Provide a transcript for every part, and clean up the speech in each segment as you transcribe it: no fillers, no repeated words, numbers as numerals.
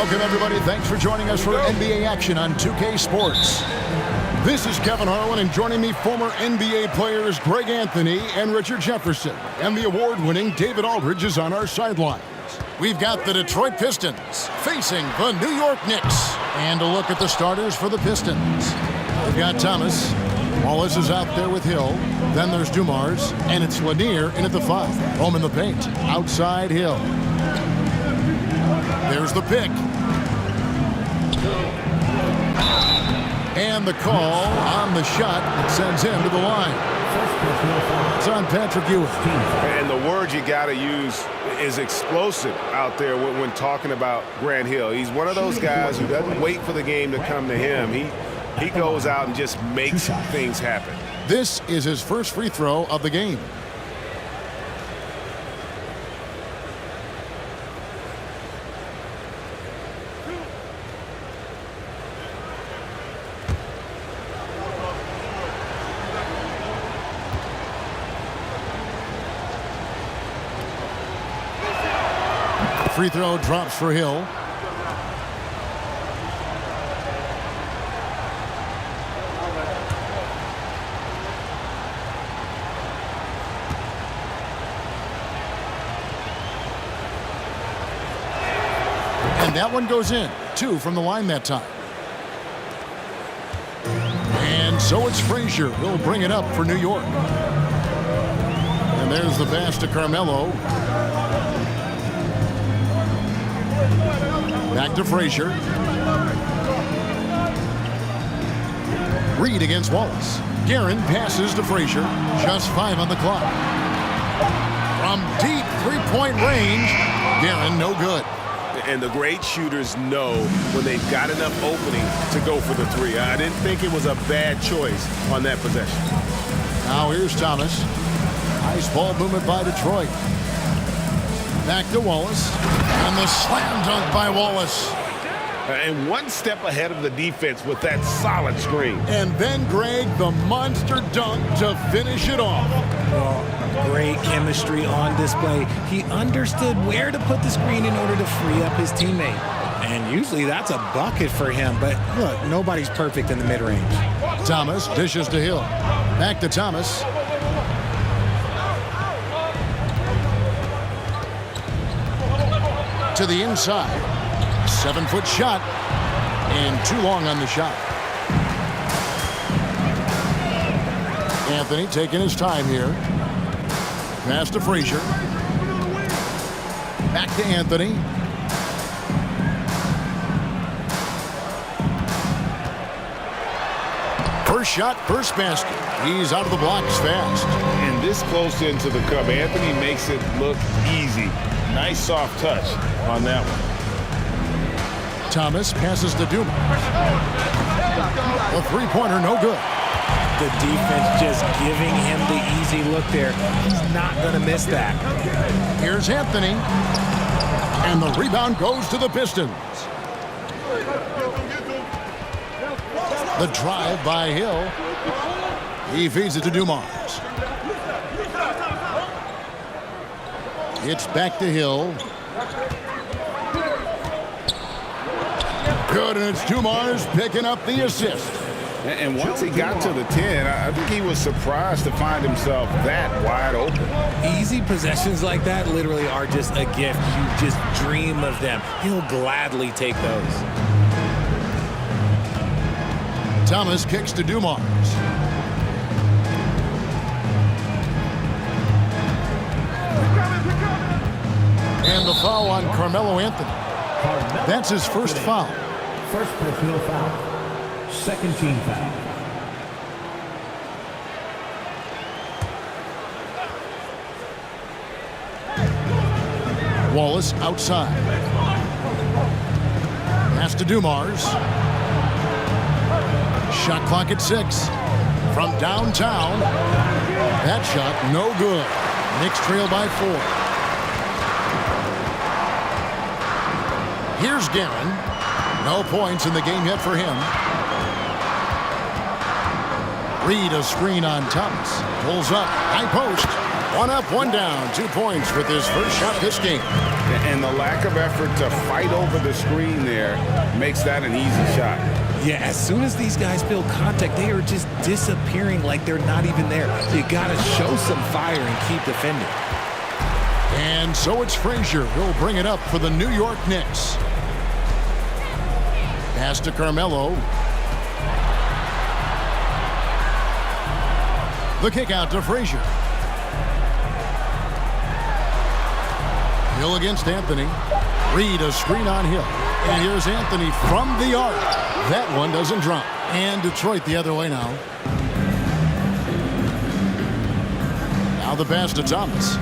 Welcome, everybody. Thanks for joining us for NBA action on 2K Sports. This is Kevin Harlan, and joining me, former NBA players Greg Anthony and Richard Jefferson. And the award-winning David Aldridge is on our sidelines. We've got the Detroit Pistons facing the New York Knicks. And a look at the starters for the Pistons. We've got Thomas. Wallace is out there with Hill. Then there's Dumars, and it's Lanier in at the 5. Home in the paint. Outside Hill. There's the pick. And the call on the shot that sends him to the line. It's on Patrick Ewing. And the word you got to use is explosive out there when talking about Grant Hill. He's one of those guys who doesn't wait for the game to come to him. He goes out and just makes things happen. This is his first free throw of the game. Free throw drops for Hill. And that one goes in. 2 from the line that time. And so it's Frazier who'll bring it up for New York. And there's the pass to Carmelo. Back to Frazier. Reed against Wallace. Guerin passes to Frazier. Just 5 on the clock. From deep three-point range, Guerin no good. And the great shooters know when they've got enough opening to go for the 3. I didn't think it was a bad choice on that possession. Now here's Thomas. Nice ball movement by Detroit. Back to Wallace. And the slam dunk by Wallace. And one step ahead of the defense with that solid screen. And then, Greg, the monster dunk to finish it off. Well, great chemistry on display. He understood where to put the screen in order to free up his teammate. And usually that's a bucket for him. But look, nobody's perfect in the mid-range. Thomas dishes to Hill. Back to Thomas. To the inside. 7-foot shot. And too long on the shot. Anthony taking his time here. Pass to Frazier. Back to Anthony. First shot, first basket. He's out of the blocks fast. And this close into the cup, Anthony makes it look easy. Nice soft touch on that one. Thomas passes to Dumars. The three-pointer no good. The defense just giving him the easy look there. He's not going to miss that. Here's Anthony. And the rebound goes to the Pistons. The drive by Hill. He feeds it to Dumars. It's back to Hill. Good, and it's Dumars picking up the assist. And once he got to the 10, I think he was surprised to find himself that wide open. Easy possessions like that literally are just a gift. You just dream of them. He'll gladly take those. Thomas kicks to Dumars. And the foul on Carmelo Anthony. That's his first foul. First personal foul. Second team foul. Wallace outside. Pass to Dumars. Shot clock at 6. From downtown. That shot no good. Knicks trail by 4. Here's Guerin. No points in the game yet for him. Reed a screen on Thomas. Pulls up. High post. One up, one down. 2 points with his first shot this game. And the lack of effort to fight over the screen there makes that an easy shot. Yeah, as soon as these guys feel contact, they are just disappearing like they're not even there. So you got to show some fire and keep defending. And so it's Frazier who'll bring it up for the New York Knicks. Pass to Carmelo. The kick out to Frazier. Hill against Anthony. Reed a screen on Hill. And here's Anthony from the arc. That one doesn't drop. And Detroit the other way now. Now the pass to Thomas.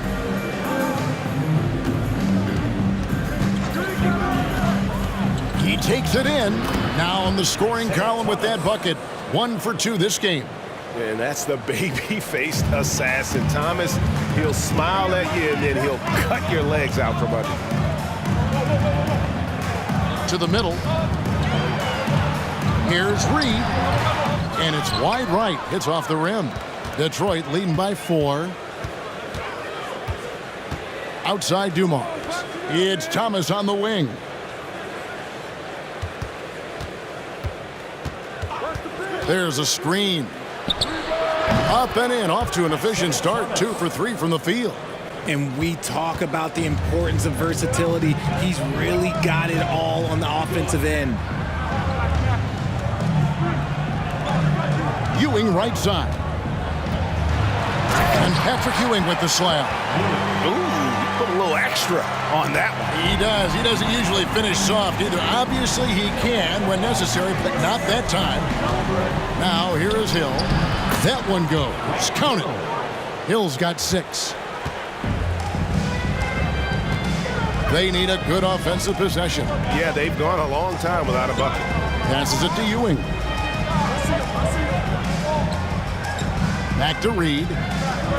He takes it in. Now on the scoring column with that bucket. 1 for 2 this game. And that's the baby-faced assassin. Thomas, he'll smile at you, and then he'll cut your legs out from under. To the middle. Here's Reed. And it's wide right. Hits off the rim. Detroit leading by 4. Outside Dumars. It's Thomas on the wing. There's a screen. Up and in, off to an efficient start. 2 for 3 from the field. And we talk about the importance of versatility. He's really got it all on the offensive end. Ewing right side. And Patrick Ewing with the slam. Ooh, put a little extra on that one. He does. He doesn't usually finish soft either. Obviously, he can when necessary, but not that time. Now, here is Hill. That one goes. Count it. Hill's got 6. They need a good offensive possession. Yeah, they've gone a long time without a bucket. Passes it to Ewing. Back to Reed.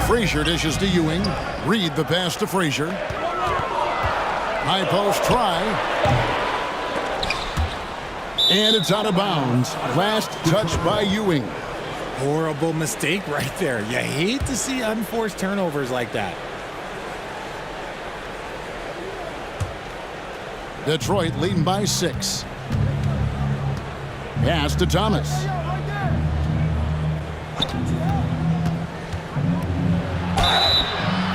Frazier dishes to Ewing. Reed the pass to Frazier. High post try. And it's out of bounds. Last touch by Ewing. Horrible mistake right there. You hate to see unforced turnovers like that. Detroit leading by 6. Pass to Thomas.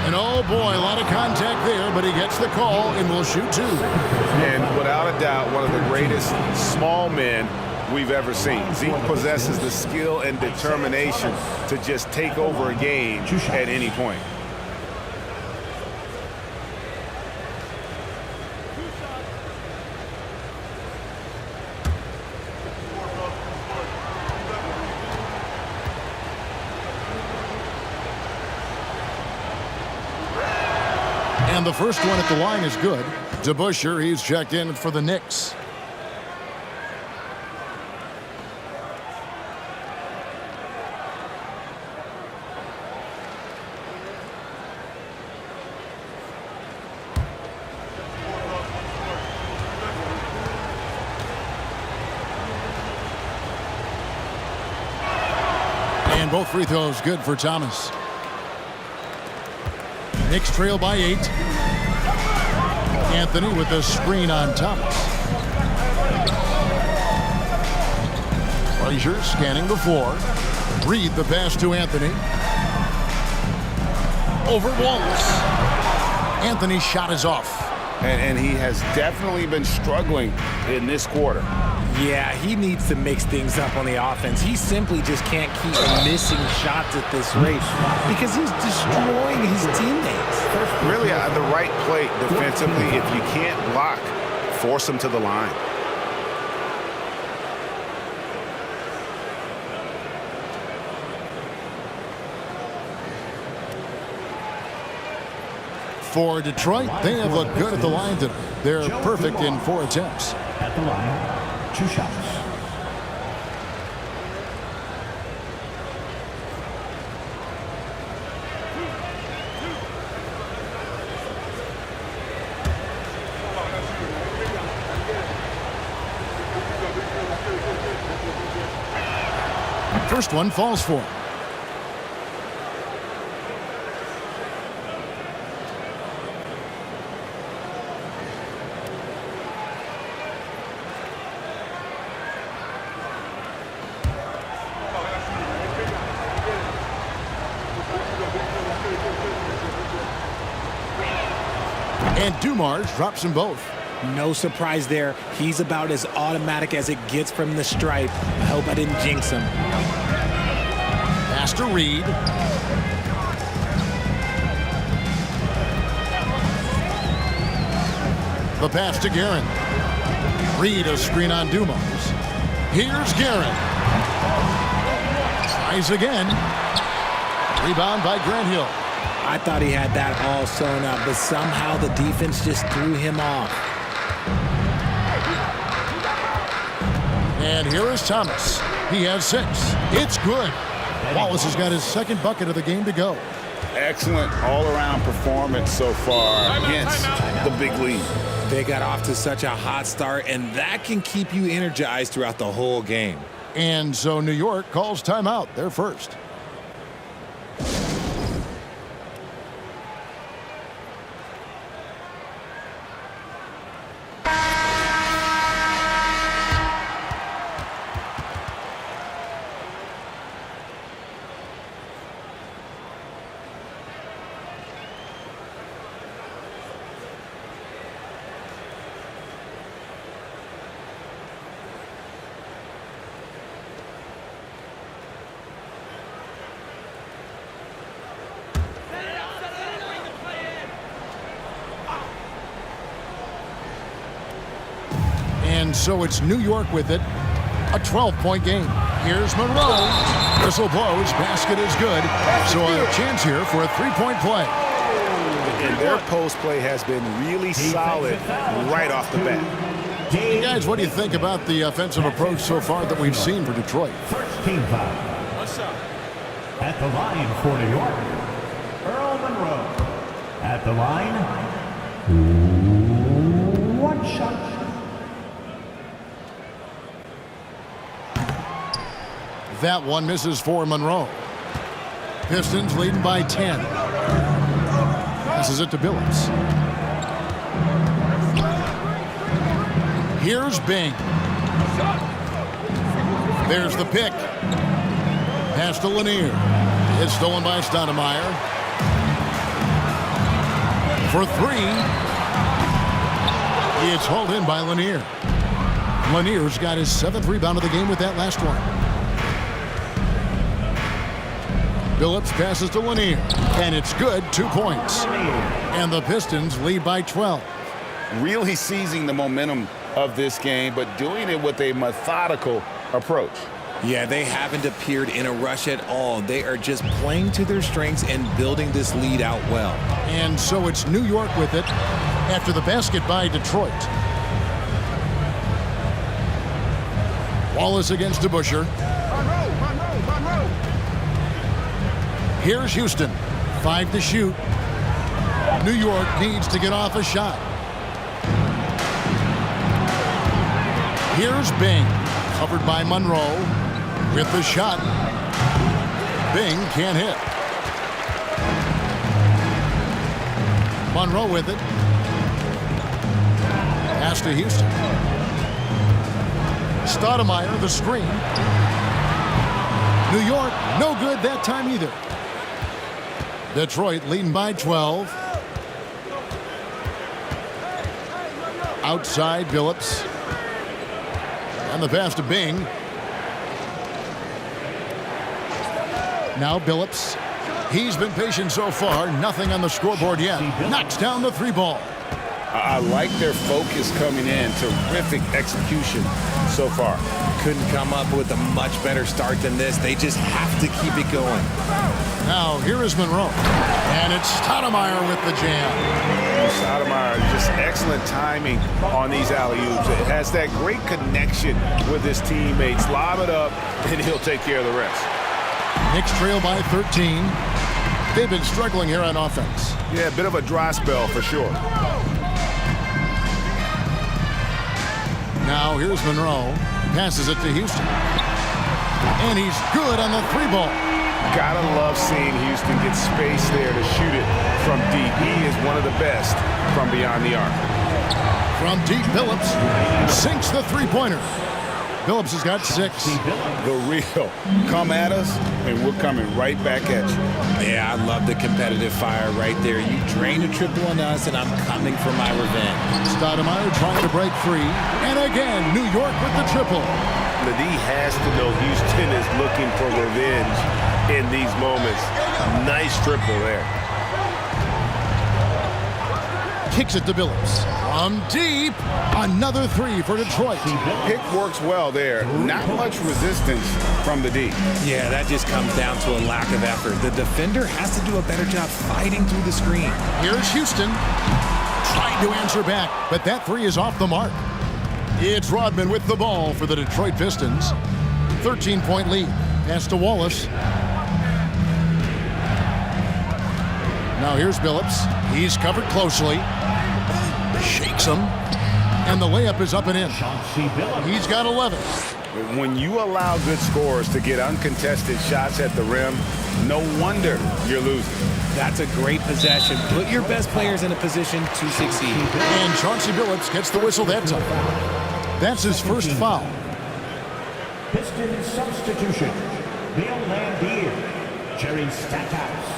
And oh boy, a lot of contact there, but he gets the call and will shoot 2. And without a doubt, one of the greatest small men we've ever seen. Zeke possesses the skill and determination to just take over a game at any point. And the first one at the line is good. DeBusschere, he's checked in for the Knicks. And both free throws good for Thomas. Knicks trail by 8. Anthony with the screen on Thomas. Frazier scanning the floor. Reed the pass to Anthony. Over Wallace. Anthony's shot is off. And he has definitely been struggling in this quarter. Yeah, he needs to mix things up on the offense. He simply just can't keep missing shots at this rate because he's destroying his teammates. Really, the right play defensively, if you can't block, force him to the line. For Detroit, they have looked good at the line today. They're perfect in 4 attempts. At the line, 2 shots. First one falls for him. And Dumars drops them both. No surprise there. He's about as automatic as it gets from the stripe. I hope I didn't jinx him. Pass to Reed. The pass to Guerin. Reed a screen on Dumars. Here's Guerin. Tries again. Rebound by Grant Hill. I thought he had that all sewn up, but somehow the defense just threw him off. And here is Thomas. He has 6. It's good. Wallace has got his second bucket of the game to go. Excellent all-around performance so far against the big lead. They got off to such a hot start, and that can keep you energized throughout the whole game. And so New York calls timeout. They're first. And so it's New York with it. A 12-point game. Here's Monroe. Whistle blows. Basket is good. So a chance here for a 3-point play. And their post play has been really solid right off the bat. Hey guys, what do you think about the offensive approach so far that we've seen for Detroit? First team foul. At the line for New York, Earl Monroe. At the line, 1 shot. That one misses for Monroe. Pistons leading by 10. Passes it to Billups. Here's Bing. There's the pick. Pass to Lanier. It's stolen by Stoudemire. For 3. It's hauled in by Lanier. Lanier's got his 7th rebound of the game with that last one. Billups passes to Lanier, and it's good, 2 points. And the Pistons lead by 12. Really seizing the momentum of this game, but doing it with a methodical approach. Yeah, they haven't appeared in a rush at all. They are just playing to their strengths and building this lead out well. And so it's New York with it after the basket by Detroit. Wallace against DeBusschere. Here's Houston. 5 to shoot. New York needs to get off a shot. Here's Bing. Covered by Monroe. With the shot. Bing can't hit. Monroe with it. Pass to Houston. Stoudemire, the screen. New York, no good that time either. Detroit leading by 12. Outside, Billups. And the pass to Bing. Now Billups. He's been patient so far. Nothing on the scoreboard yet. Knocks down the 3 ball. I like their focus coming in. Terrific execution so far. Couldn't come up with a much better start than this. They just have to keep it going. Now, here is Monroe. And it's Stoudemire with the jam. Stoudemire, just excellent timing on these alley-oops. It has that great connection with his teammates. Lob it up, and he'll take care of the rest. Knicks trail by 13. They've been struggling here on offense. Yeah, a bit of a dry spell for sure. Now, here's Monroe. Passes it to Houston. And he's good on the 3 ball. Gotta love seeing Houston get space there to shoot it from deep. He is one of the best from beyond the arc. From deep, Billups sinks the 3-pointer. Phillips has got 6. The real. Come at us, and we're coming right back at you. Yeah, I love the competitive fire right there. You drain a triple on us, and I'm coming for my revenge. Stoudemire trying to break free. And again, New York with the triple. The D has to know Houston is looking for revenge in these moments. Nice triple there. Kicks it to Phillips. From deep, another 3 for Detroit. Pick works well there. Not much resistance from the D. Yeah, that just comes down to a lack of effort. The defender has to do a better job fighting through the screen. Here's Houston. Trying to answer back, but that 3 is off the mark. It's Rodman with the ball for the Detroit Pistons. 13-point lead. Pass to Wallace. Now here's Phillips. He's covered closely. Shakes him. And the layup is up and in. He's got 11. When you allow good scorers to get uncontested shots at the rim, no wonder you're losing. That's a great possession. Put your best players in a position to succeed. And Chauncey Billups gets the whistle that time. That's his first foul. Pistons substitution. Bill Lambier. Jerry Stackhouse.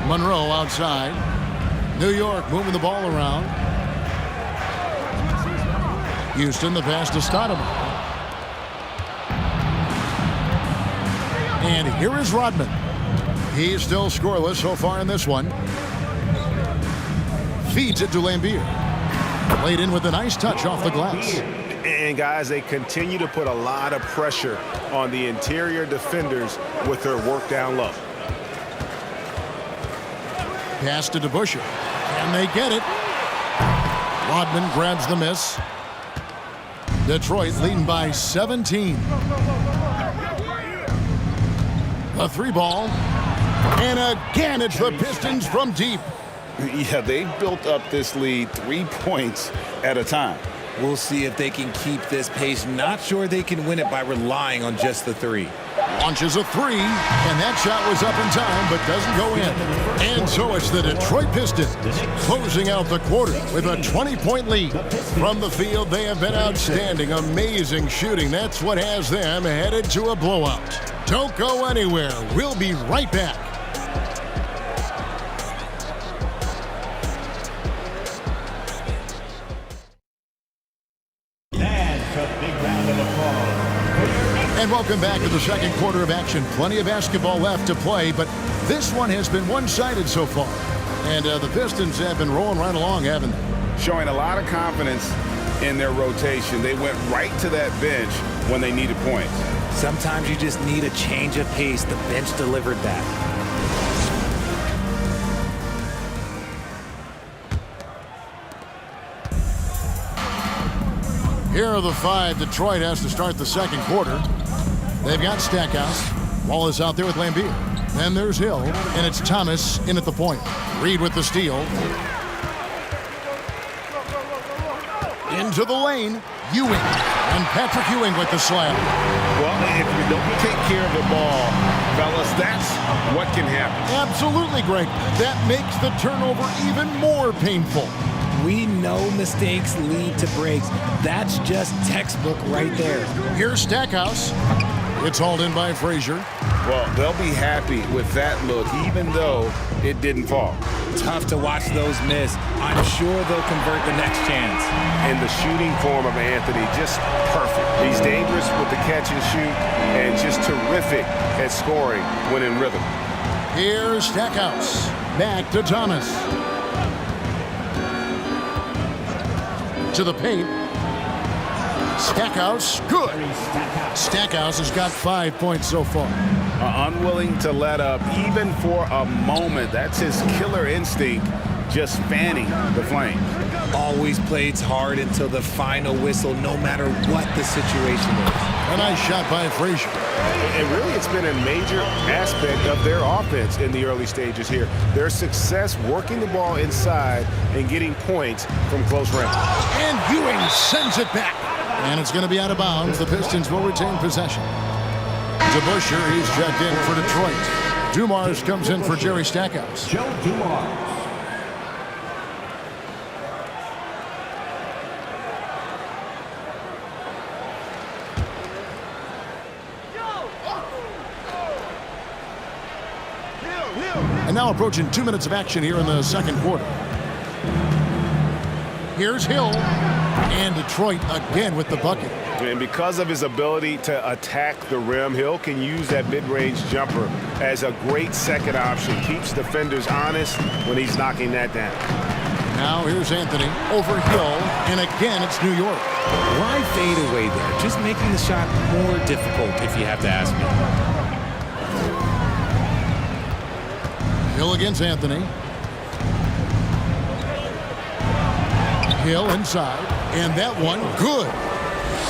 Monroe outside. New York moving the ball around. Houston, the pass to Stoudemire. And here is Rodman. He's still scoreless so far in this one. Feeds it to Lambier. Laid in with a nice touch off the glass. And guys, they continue to put a lot of pressure on the interior defenders with their work down low. Pass to DeBusschere. And they get it. Rodman grabs the miss. Detroit leading by 17. A 3-ball. And again, it's the Pistons from deep. Yeah, they built up this lead 3 points at a time. We'll see if they can keep this pace. Not sure they can win it by relying on just the 3. Launches a 3, and that shot was up in time, but doesn't go in. And so it's the Detroit Pistons closing out the quarter with a 20-point lead. From the field, they have been outstanding, amazing shooting. That's what has them headed to a blowout. Don't go anywhere. We'll be right back. And welcome back to the second quarter of action. Plenty of basketball left to play, but this one has been one-sided so far. And the Pistons have been rolling right along, haven't they? Showing a lot of confidence in their rotation. They went right to that bench when they needed points. Sometimes you just need a change of pace. The bench delivered that. Here are the 5 Detroit has to start the second quarter. They've got Stackhouse. Wallace out there with Lambier. Then there's Hill, and it's Thomas in at the point. Reed with the steal. Into the lane, Ewing. And Patrick Ewing with the slam. Well, if you don't take care of the ball, fellas, that's what can happen. Absolutely, Greg. That makes the turnover even more painful. We know mistakes lead to breaks. That's just textbook right there. Here's Stackhouse. It's hauled in by Frazier. Well, they'll be happy with that look, even though it didn't fall. Tough to watch those miss. I'm sure they'll convert the next chance. And the shooting form of Anthony, just perfect. He's dangerous with the catch and shoot and just terrific at scoring when in rhythm. Here's Stackhouse. Back to Thomas. To the paint. Stackhouse, good. Stackhouse has got 5 points so far. Unwilling to let up even for a moment. That's his killer instinct, just fanning the flames. Always plays hard until the final whistle, no matter what the situation is. A nice shot by Frazier. And really, it's been a major aspect of their offense in the early stages here. Their success working the ball inside and getting points from close range. And Ewing sends it back. And it's going to be out of bounds. The Pistons will retain possession. DeBusschere, he's checked in for Detroit. Dumars comes in for Jerry Stackhouse. Joe Dumars. And now approaching 2 minutes of action here in the second quarter. Here's Hill. And Detroit again with the bucket. And because of his ability to attack the rim, Hill can use that mid-range jumper as a great second option. Keeps defenders honest when he's knocking that down. Now here's Anthony over Hill. And again, it's New York. Why fade away there? Just making the shot more difficult, if you have to ask me. Hill against Anthony. Hill inside. And that one, good.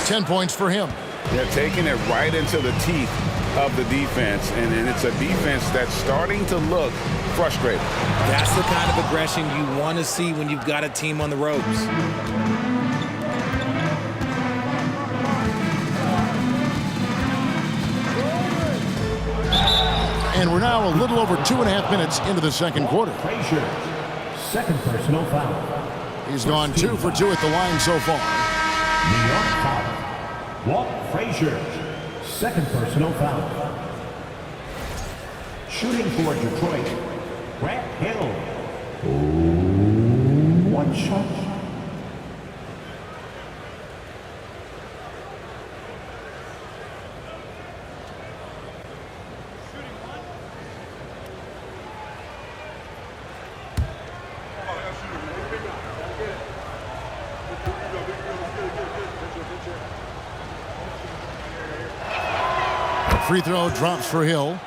10 points for him. They're taking it right into the teeth of the defense, and it's a defense that's starting to look frustrated. That's the kind of aggression you want to see when you've got a team on the ropes. And we're now a little over 2.5 minutes into the second quarter. Frazier, second personal foul. He's gone 2 for 2 at the line so far. New York foul. Walt Frazier, second personal foul. Shooting for Detroit, Grant Hill. One shot. Free throw drops for Hill.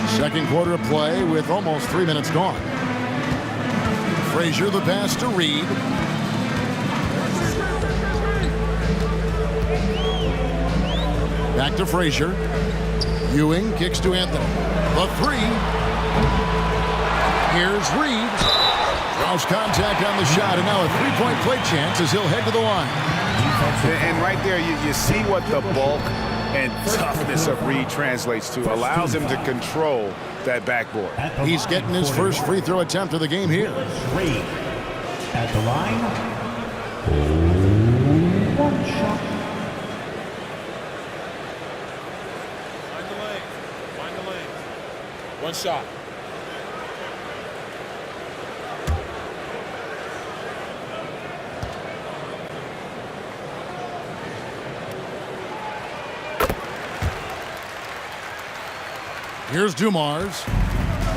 Second quarter of play with almost 3 minutes gone. Frazier the pass to Reed. Back to Frazier. Ewing kicks to Anthony. The three. Here's Reed. Draws contact on the shot, and now a three-point play chance as he'll head to the line. And right there, you see what the bulk and toughness of Reed translates to. Allows him to control that backboard. He's getting his first free throw attempt of the game here. Reed at the line. One shot. Find the lane. One shot. Here's Dumars.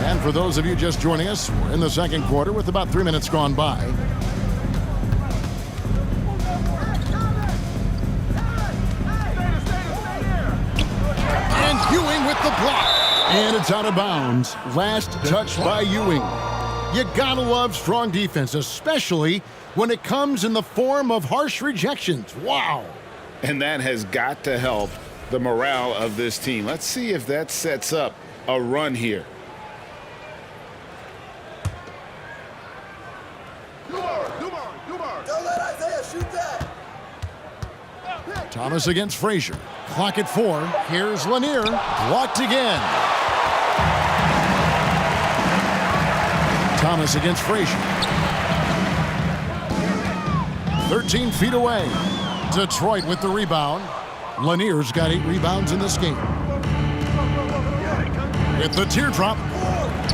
And for those of you just joining us, we're in the second quarter with about 3 minutes gone by. And Ewing with the block. And it's out of bounds. Last touch by Ewing. You gotta love strong defense, especially when it comes in the form of harsh rejections. Wow. And that has got to help the morale of this team. Let's see if that sets up a run here. Don't let Isaiah shoot that. Thomas against Frazier. Clock at 4. Here's Lanier. Blocked again. Thomas against Frazier. 13 feet away. Detroit with the rebound. Lanier's got 8 rebounds in this game. With the teardrop,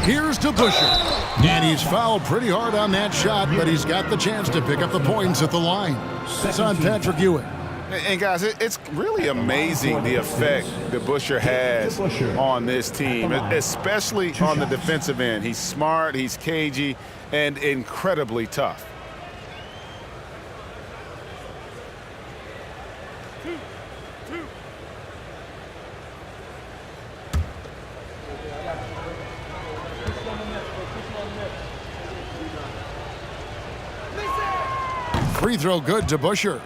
here's DeBusschere. And he's fouled pretty hard on that shot, but he's got the chance to pick up the points at the line. It's on Patrick Ewing. And guys, it's really amazing the effect DeBusschere has on this team, especially on the defensive end. He's smart, he's cagey, and incredibly tough. Free throw good to DeBusschere.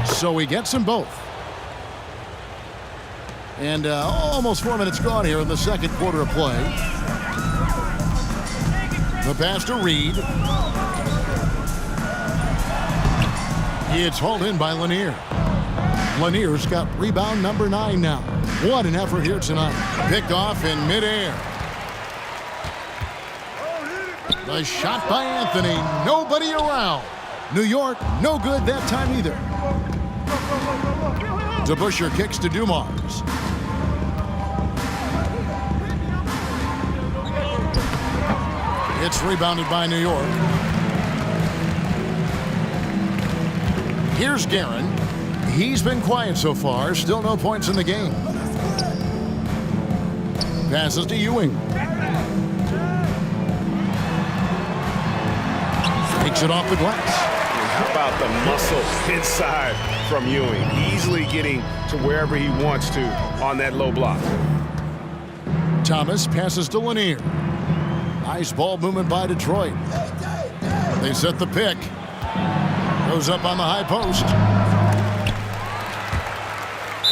So he gets them both. And almost 4 minutes gone here in the second quarter of play. The pass to Reed. It's hauled in by Lanier. Lanier's got rebound number 9 now. What an effort here tonight. Picked off in midair. The shot by Anthony. Nobody around. New York, no good that time either. DeBusschere kicks to Dumars. It's rebounded by New York. Here's Guerin. He's been quiet so far. Still no points in the game. Passes to Ewing. Takes it off the glass. How about the muscle inside from Ewing? Easily getting to wherever he wants to on that low block. Thomas passes to Lanier. Nice ball movement by Detroit. They set the pick. Goes up on the high post.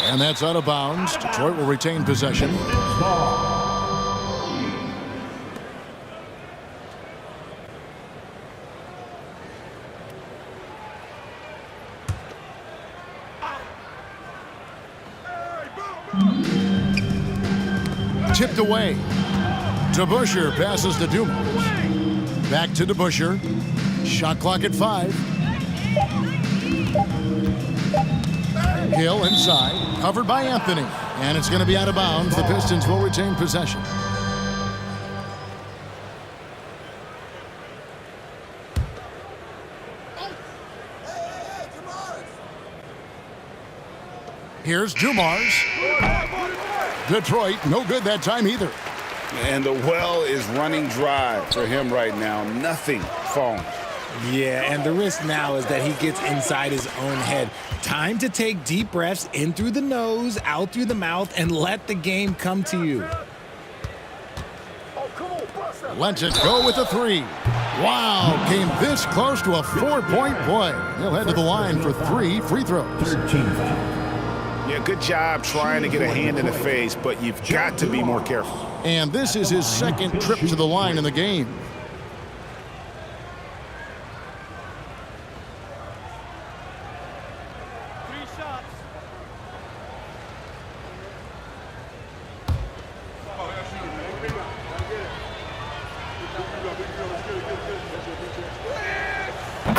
And that's out of bounds. Detroit will retain possession. Tipped away. DeBusschere passes to Dumars. Back to DeBusschere. Shot clock at 5. Hill inside, covered by Anthony. And it's going to be out of bounds. The Pistons will retain possession. Here's Dumars. Detroit, no good that time either. And the well is running dry for him right now. Nothing falling. Yeah, and the risk now is that he gets inside his own head. Time to take deep breaths in through the nose, out through the mouth, and let the game come to you. Lets it go with a 3. Wow, came this close to a 4-point play. He'll head to the line for 3 free throws. Yeah, good job trying to get a hand in the face, but you've got to be more careful. And this is his second trip to the line in the game.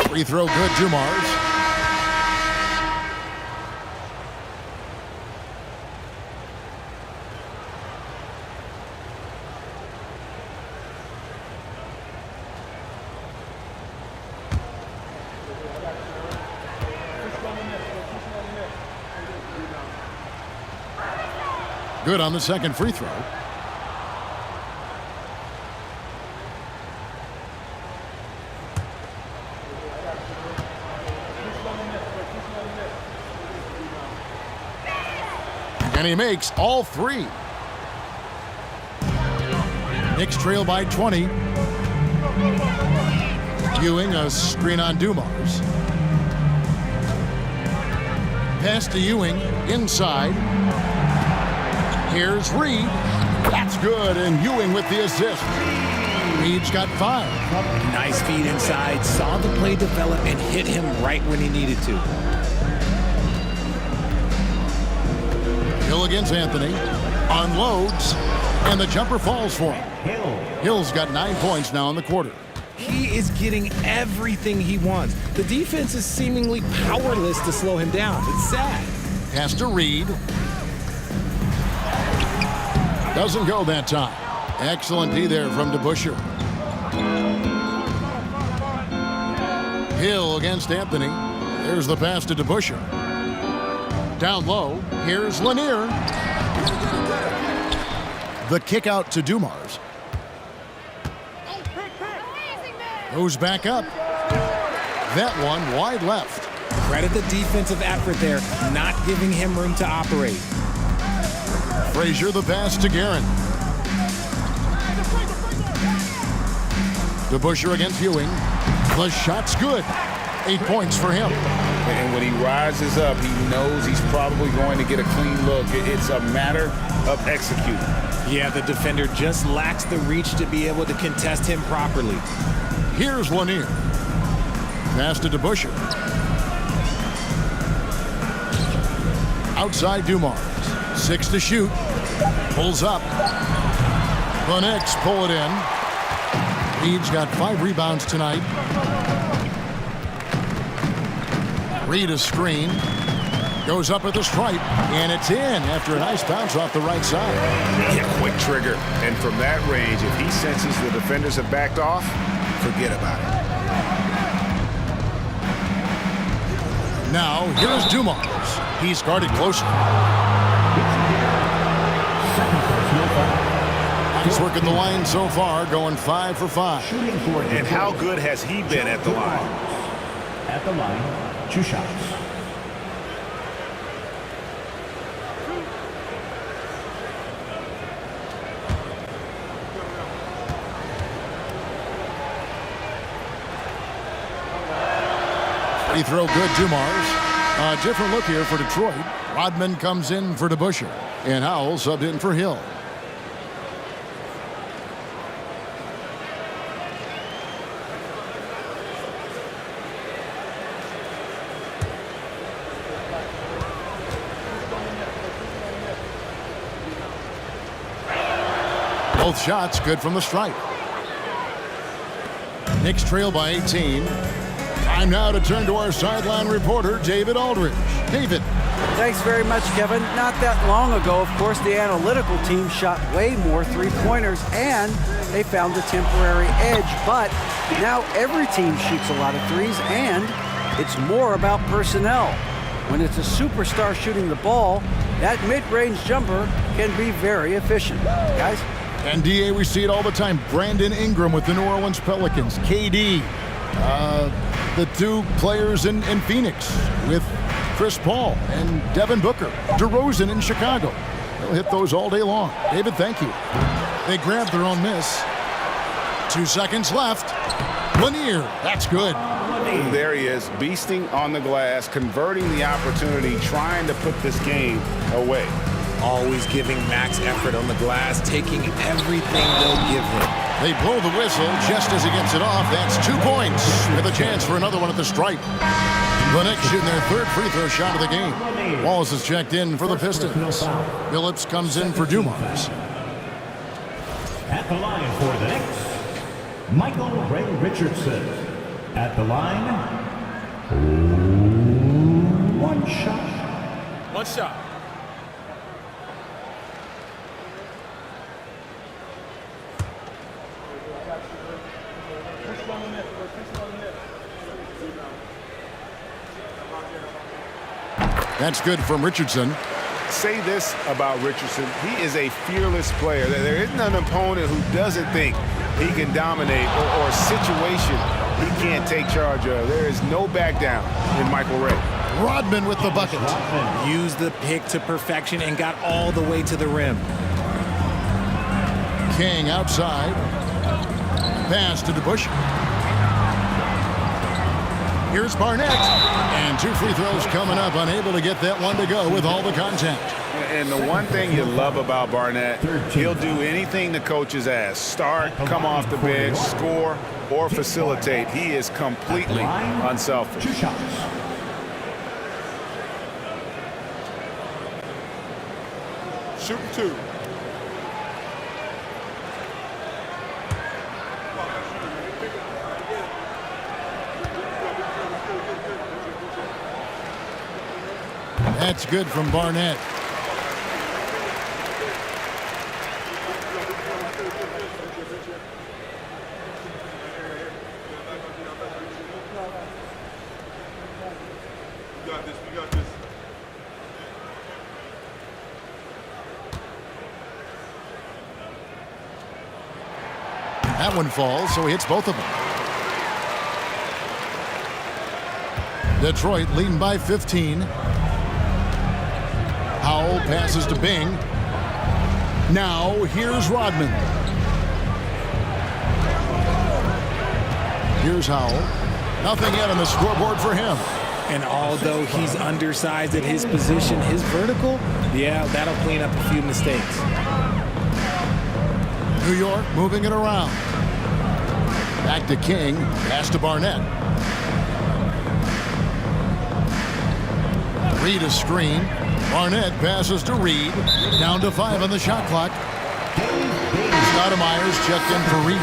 Free throw good, Dumars. Good on the second free throw. And he makes all 3. Knicks trail by 20. Ewing, a screen on Dumars. Pass to Ewing, inside. Here's Reed. That's good, and Ewing with the assist. Reed's got 5. Nice feed inside, saw the play develop, and hit him right when he needed to. Hill against Anthony. Unloads, and the jumper falls for him. Hill's got 9 points now in the quarter. He is getting everything he wants. The defense is seemingly powerless to slow him down. It's sad. Pass to Reed. Doesn't go that time. Excellent D there from DeBusschere. Hill against Anthony. There's the pass to DeBusschere. Down low, here's Lanier. The kick out to Dumars. Goes back up. That one wide left. Credit the defensive effort there, not giving him room to operate. Frazier the pass to Guerin. DeBusschere against Ewing. The shot's good. 8 points for him. And when he rises up, he knows he's probably going to get a clean look. It's a matter of executing. Yeah, the defender just lacks the reach to be able to contest him properly. Here's Lanier. Pass to DeBusschere. Outside Dumars. 6 to shoot. Pulls up. The Knicks pull it in. Reed's got 5 rebounds tonight. Reed a screen. Goes up at the stripe. And it's in after a nice bounce off the right side. Yeah, quick trigger. And from that range, if he senses the defenders have backed off, forget about it. Now, here's Dumars. He's guarded closer. Nice work at the line so far, going 5 for 5. And how good has he been at the line? At the line, 2 shots. Free throw good, Dumars. A different look here for Detroit. Rodman comes in for DeBusschere. And Howell subbed in for Hill. Both shots good from the stripe. Knicks trail by 18. Time now to turn to our sideline reporter, David Aldridge. David. Thanks very much, Kevin. Not that long ago, of course, the analytical team shot way more three-pointers, and they found a temporary edge. But now every team shoots a lot of threes, and it's more about personnel. When it's a superstar shooting the ball, that mid-range jumper can be very efficient. Guys? And DA, we see it all the time. Brandon Ingram with the New Orleans Pelicans. KD. The 2 players in Phoenix with Chris Paul and Devin Booker. DeRozan in Chicago. They'll hit those all day long. David, thank you. They grabbed their own miss. 2 seconds left. Lanier, that's good. There he is, beasting on the glass, converting the opportunity, trying to put this game away. Always giving max effort on the glass, taking everything they'll give him. They blow the whistle just as he gets it off. That's 2 points with a chance for another one at the stripe. The Knicks shooting their 3rd free throw shot of the game. Wallace is checked in for the Pistons. Phillips comes in for Dumars. At the line for the Knicks, Michael Ray Richardson. At the line, 1 shot. 1 shot. That's good from Richardson. Say this about Richardson. He is a fearless player. There isn't an opponent who doesn't think he can dominate or a situation he can't take charge of. There is no back down in Michael Ray. Rodman with the bucket. Used the pick to perfection and got all the way to the rim. King outside. Pass to DeBusschere. Here's Barnett. And 2 free throws coming up. Unable to get that one to go with all the contact. And the one thing you love about Barnett, he'll do anything the coaches ask. Start, come off the bench, score, or facilitate. He is completely unselfish. 2 shots. Shooting 2. That's good from Barnett. We got this. That one falls, so he hits both of them. Detroit leading by 15. Howell passes to Bing. Now here's Rodman. Here's Howell. Nothing yet on the scoreboard for him. And although he's undersized at his position, his vertical, yeah, that'll clean up a few mistakes. New York moving it around. Back to King. Pass to Barnett. Reed a screen. Barnett passes to Reed. Down to 5 on the shot clock. Stoudemire's checked in for Reed.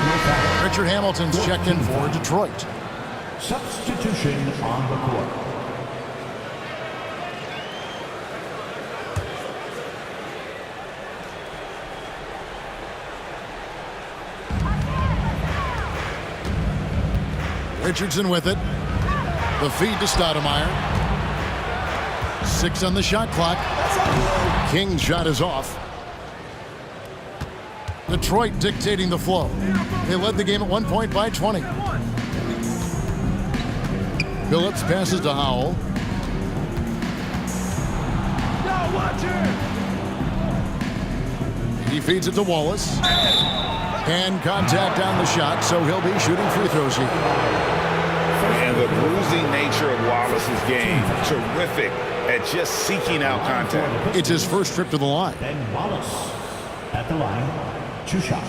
Richard Hamilton's checked in for Detroit. Substitution on the court. Richardson with it. The feed to Stoudemire. 6 on the shot clock. King's shot is off. Detroit dictating the flow. They led the game at 1 point by 20. Phillips passes to Howell. He feeds it to Wallace. Hand contact on the shot, so he'll be shooting free throws here. And the bruising nature of Wallace's game, terrific at just seeking out contact. It's his first trip to the line. And Wallace at the line, 2 shots.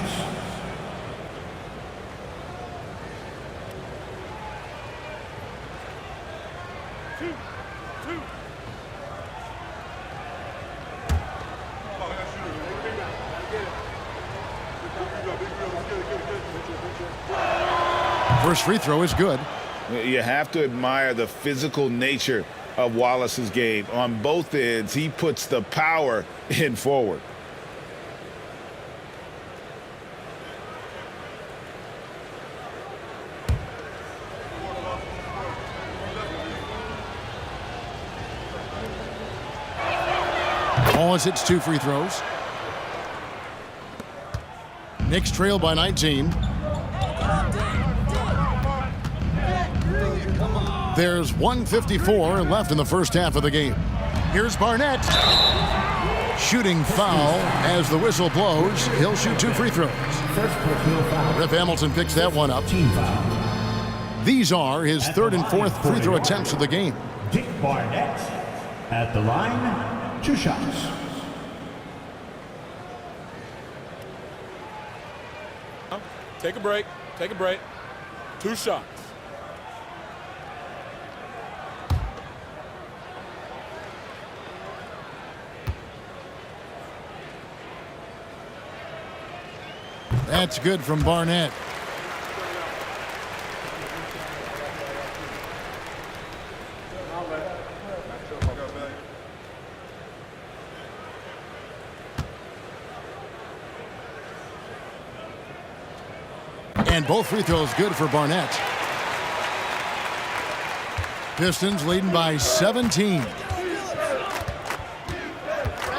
First free throw is good. You have to admire the physical nature of Wallace's game. On both ends, he puts the power in forward. Wallace hits 2 free throws. Knicks trail by 19. There's 1:54 left in the first half of the game. Here's Barnett. Shooting foul as the whistle blows. He'll shoot 2 free throws. Ref Hamilton picks that one up. These are his 3rd and 4th free throw attempts of the game. Dick Barnett at the line, 2 shots. Take a break. Take a break. 2 shots. That's good from Barnett. And both free throws good for Barnett. Pistons leading by 17.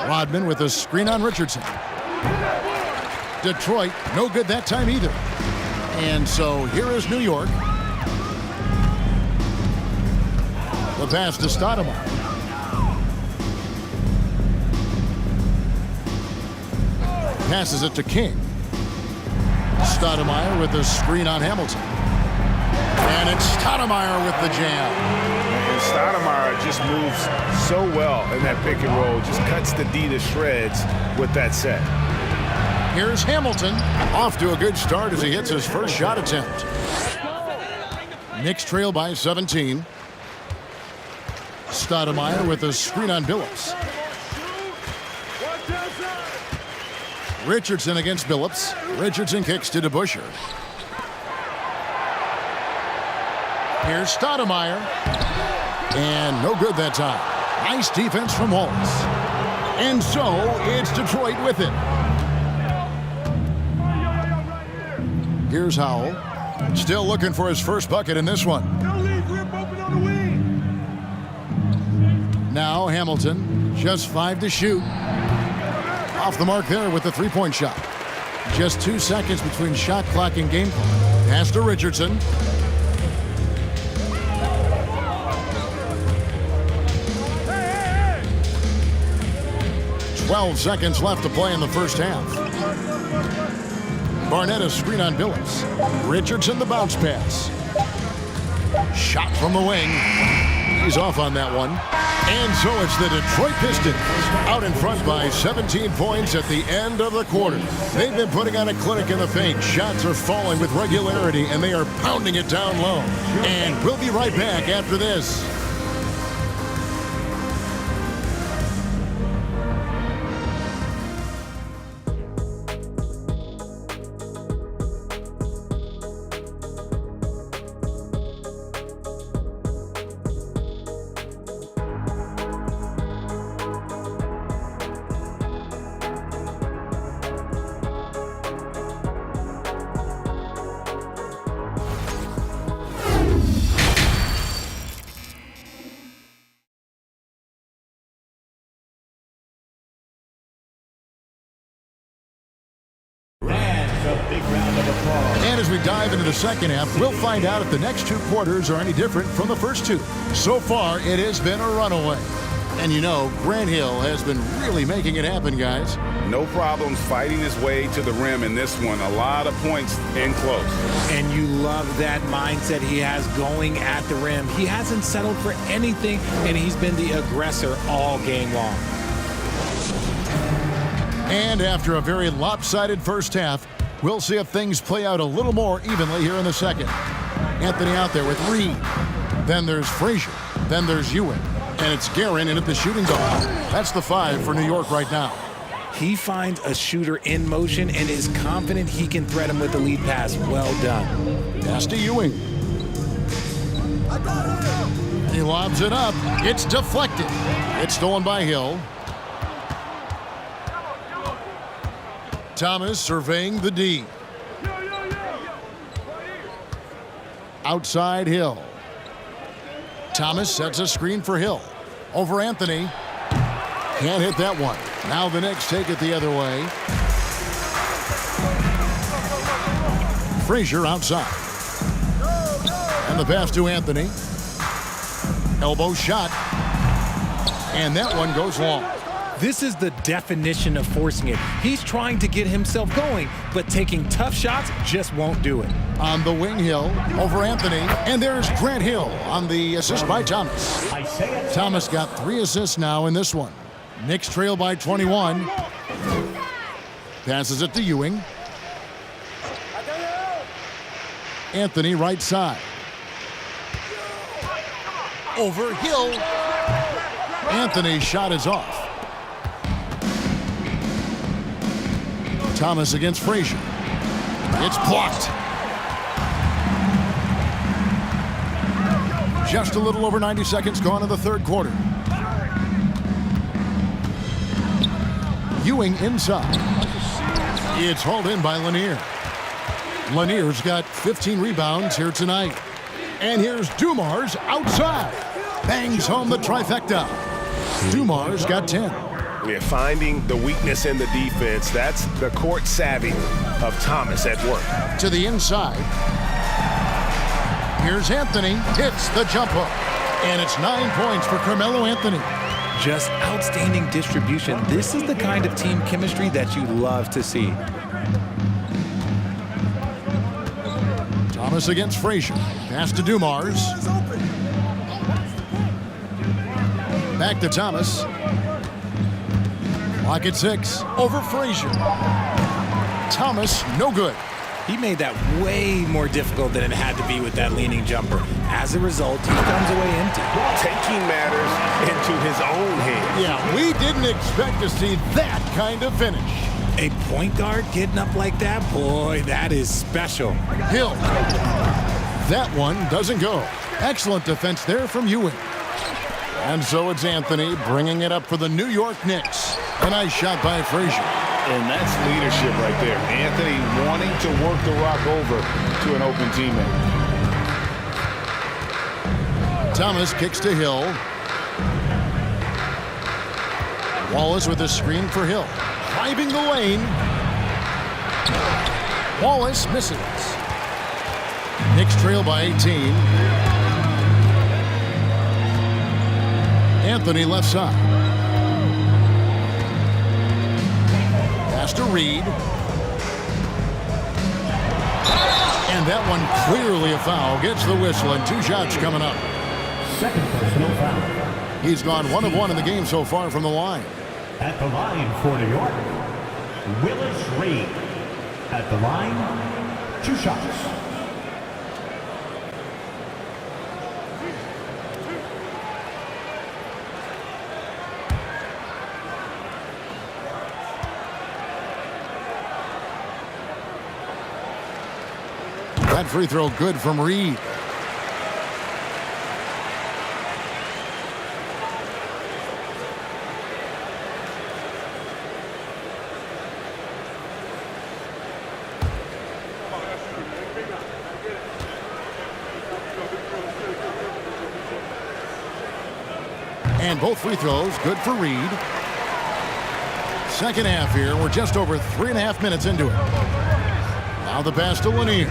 Rodman with a screen on Richardson. Detroit, no good that time either. And so here is New York. The pass to Stoudemire. Passes it to King. Stoudemire with the screen on Hamilton. And it's Stoudemire with the jam. And Stoudemire just moves so well in that pick and roll. Just cuts the D to shreds with that set. Here's Hamilton. Off to a good start as he hits his first shot attempt. Knicks trail by 17. Stoudemire with a screen on Billups. Richardson against Billups. Richardson kicks to DeBusschere. Here's Stoudemire. And no good that time. Nice defense from Wallace. And so it's Detroit with it. Here's Howell. Still looking for his first bucket in this one. Now Hamilton. Just 5 to shoot. Off the mark there with the 3-point shot. Just 2 seconds between shot clock and game clock. Pass to Richardson. Hey. 12 seconds left to play in the first half. Barnett a screen on Billups. Richardson the bounce pass. Shot from the wing. He's off on that one. And so it's the Detroit Pistons out in front by 17 points at the end of the quarter. They've been putting on a clinic in the paint. Shots are falling with regularity, and they are pounding it down low. And we'll be right back after this. And a big round of applause. And as we dive into the second half, we'll find out if the next two quarters are any different from the first two. So far, it has been a runaway. And you know, Grant Hill has been really making it happen, guys. No problems fighting his way to the rim in this one. A lot of points in close. And you love that mindset he has going at the rim. He hasn't settled for anything, and he's been the aggressor all game long. And after a very lopsided first half, we'll see if things play out a little more evenly here in the second. Anthony out there with Reed. Then there's Frazier. Then there's Ewing. And it's Guerin in at the shooting guard. That's the 5 for New York right now. He finds a shooter in motion and is confident he can threat him with the lead pass. Well done. Pass to Ewing. He lobs it up. It's deflected. It's stolen by Hill. Thomas surveying the D. Outside Hill. Thomas sets a screen for Hill. Over Anthony. Can't hit that one. Now the Knicks take it the other way. Frazier outside. And the pass to Anthony. Elbow shot. And that one goes long. This is the definition of forcing it. He's trying to get himself going, but taking tough shots just won't do it. On the wing, Hill over Anthony. And there's Grant Hill on the assist by Thomas. Thomas got 3 assists now in this one. Knicks trail by 21. Passes it to Ewing. Anthony right side. Over Hill. Anthony's shot is off. Thomas against Frazier. It's blocked. Just a little over 90 seconds gone in the third quarter. Ewing inside. It's hauled in by Lanier. Lanier's got 15 rebounds here tonight. And here's Dumars outside. Bangs home the trifecta. Dumars got 10. We're finding the weakness in the defense. That's the court savvy of Thomas at work. To the inside. Here's Anthony. Hits the jump hook. And it's 9 points for Carmelo Anthony. Just outstanding distribution. This is the kind of team chemistry that you love to see. Thomas against Frazier. Pass to Dumars. Back to Thomas. Clock at 6. Over Frazier. Thomas, no good. He made that way more difficult than it had to be with that leaning jumper. As a result, he comes away empty. Taking matters into his own hands. Yeah, we didn't expect to see that kind of finish. A point guard getting up like that, boy, that is special. Hill. That one doesn't go. Excellent defense there from Ewing. And so it's Anthony bringing it up for the New York Knicks. A nice shot by Frazier. And that's leadership right there. Anthony wanting to work the rock over to an open teammate. Thomas kicks to Hill. Wallace with a screen for Hill. Driving the lane. Wallace misses. Knicks trail by 18. Anthony left side. Pass to Reed. And that one clearly a foul. Gets the whistle and 2 shots coming up. Second personal foul. He's gone 1 of 1 in the game so far from the line. At the line for New York, Willis Reed. At the line, 2 shots. That free throw good from Reed. And both free throws good for Reed. second half here. We're just over 3.5 minutes into it. Now the pass to Lanier.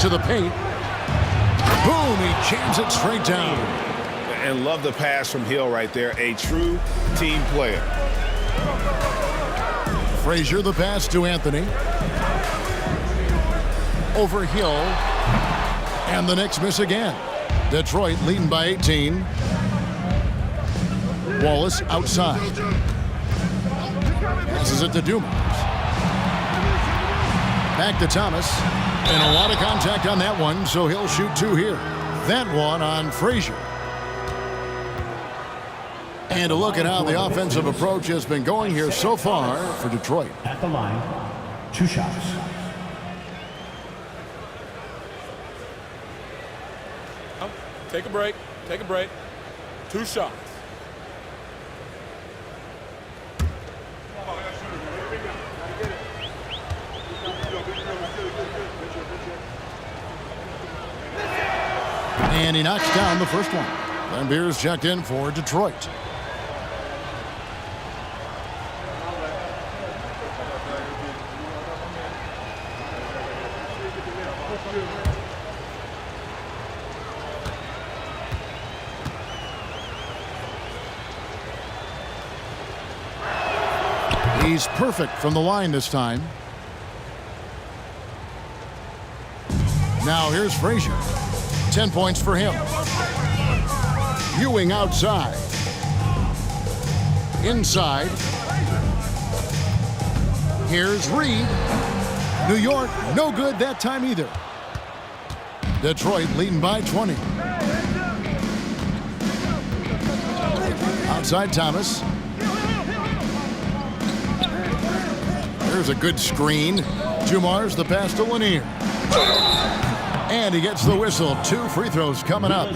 To the paint. Boom, he jams it straight down. And love the pass from Hill right there. A true team player. Frazier, the pass to Anthony. Over Hill. And the Knicks miss again. Detroit leading by 18. Wallace outside. Passes it to Dumars. Back to Thomas. And a lot of contact on that one, so he'll shoot 2 here. That one on Frazier. And a look at how the offensive approach has been going here so far for Detroit. At the line, 2 shots. Take a break. Take a break. 2 shots. And he knocks down the first one. Lambier's checked in for Detroit. He's perfect from the line this time. Now here's Frazier. 10 points for him. Ewing outside. Inside. Here's Reed. New York, no good that time either. Detroit leading by 20. Outside Thomas. There's a good screen. Dumars, the pass to Lanier. And he gets the whistle. 2 free throws coming up.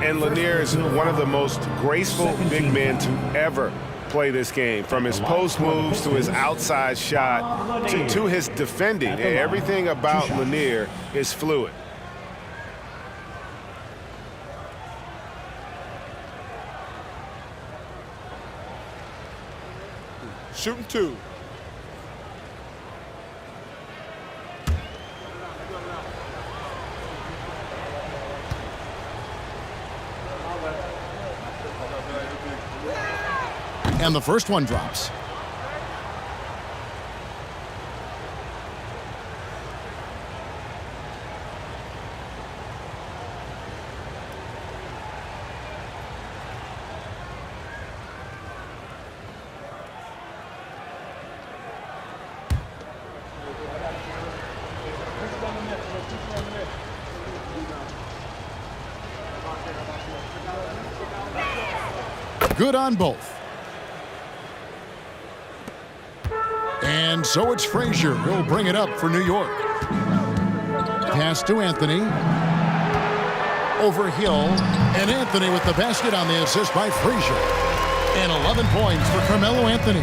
And Lanier is one of the most graceful big men to ever play this game. From his post moves to his outside shot to his defending. Everything about Lanier is fluid. Shooting 2. And the first one drops. Good on both. And so it's Frazier. He'll bring it up for New York. Pass to Anthony. Over Hill. And Anthony with the basket on the assist by Frazier. And 11 points for Carmelo Anthony.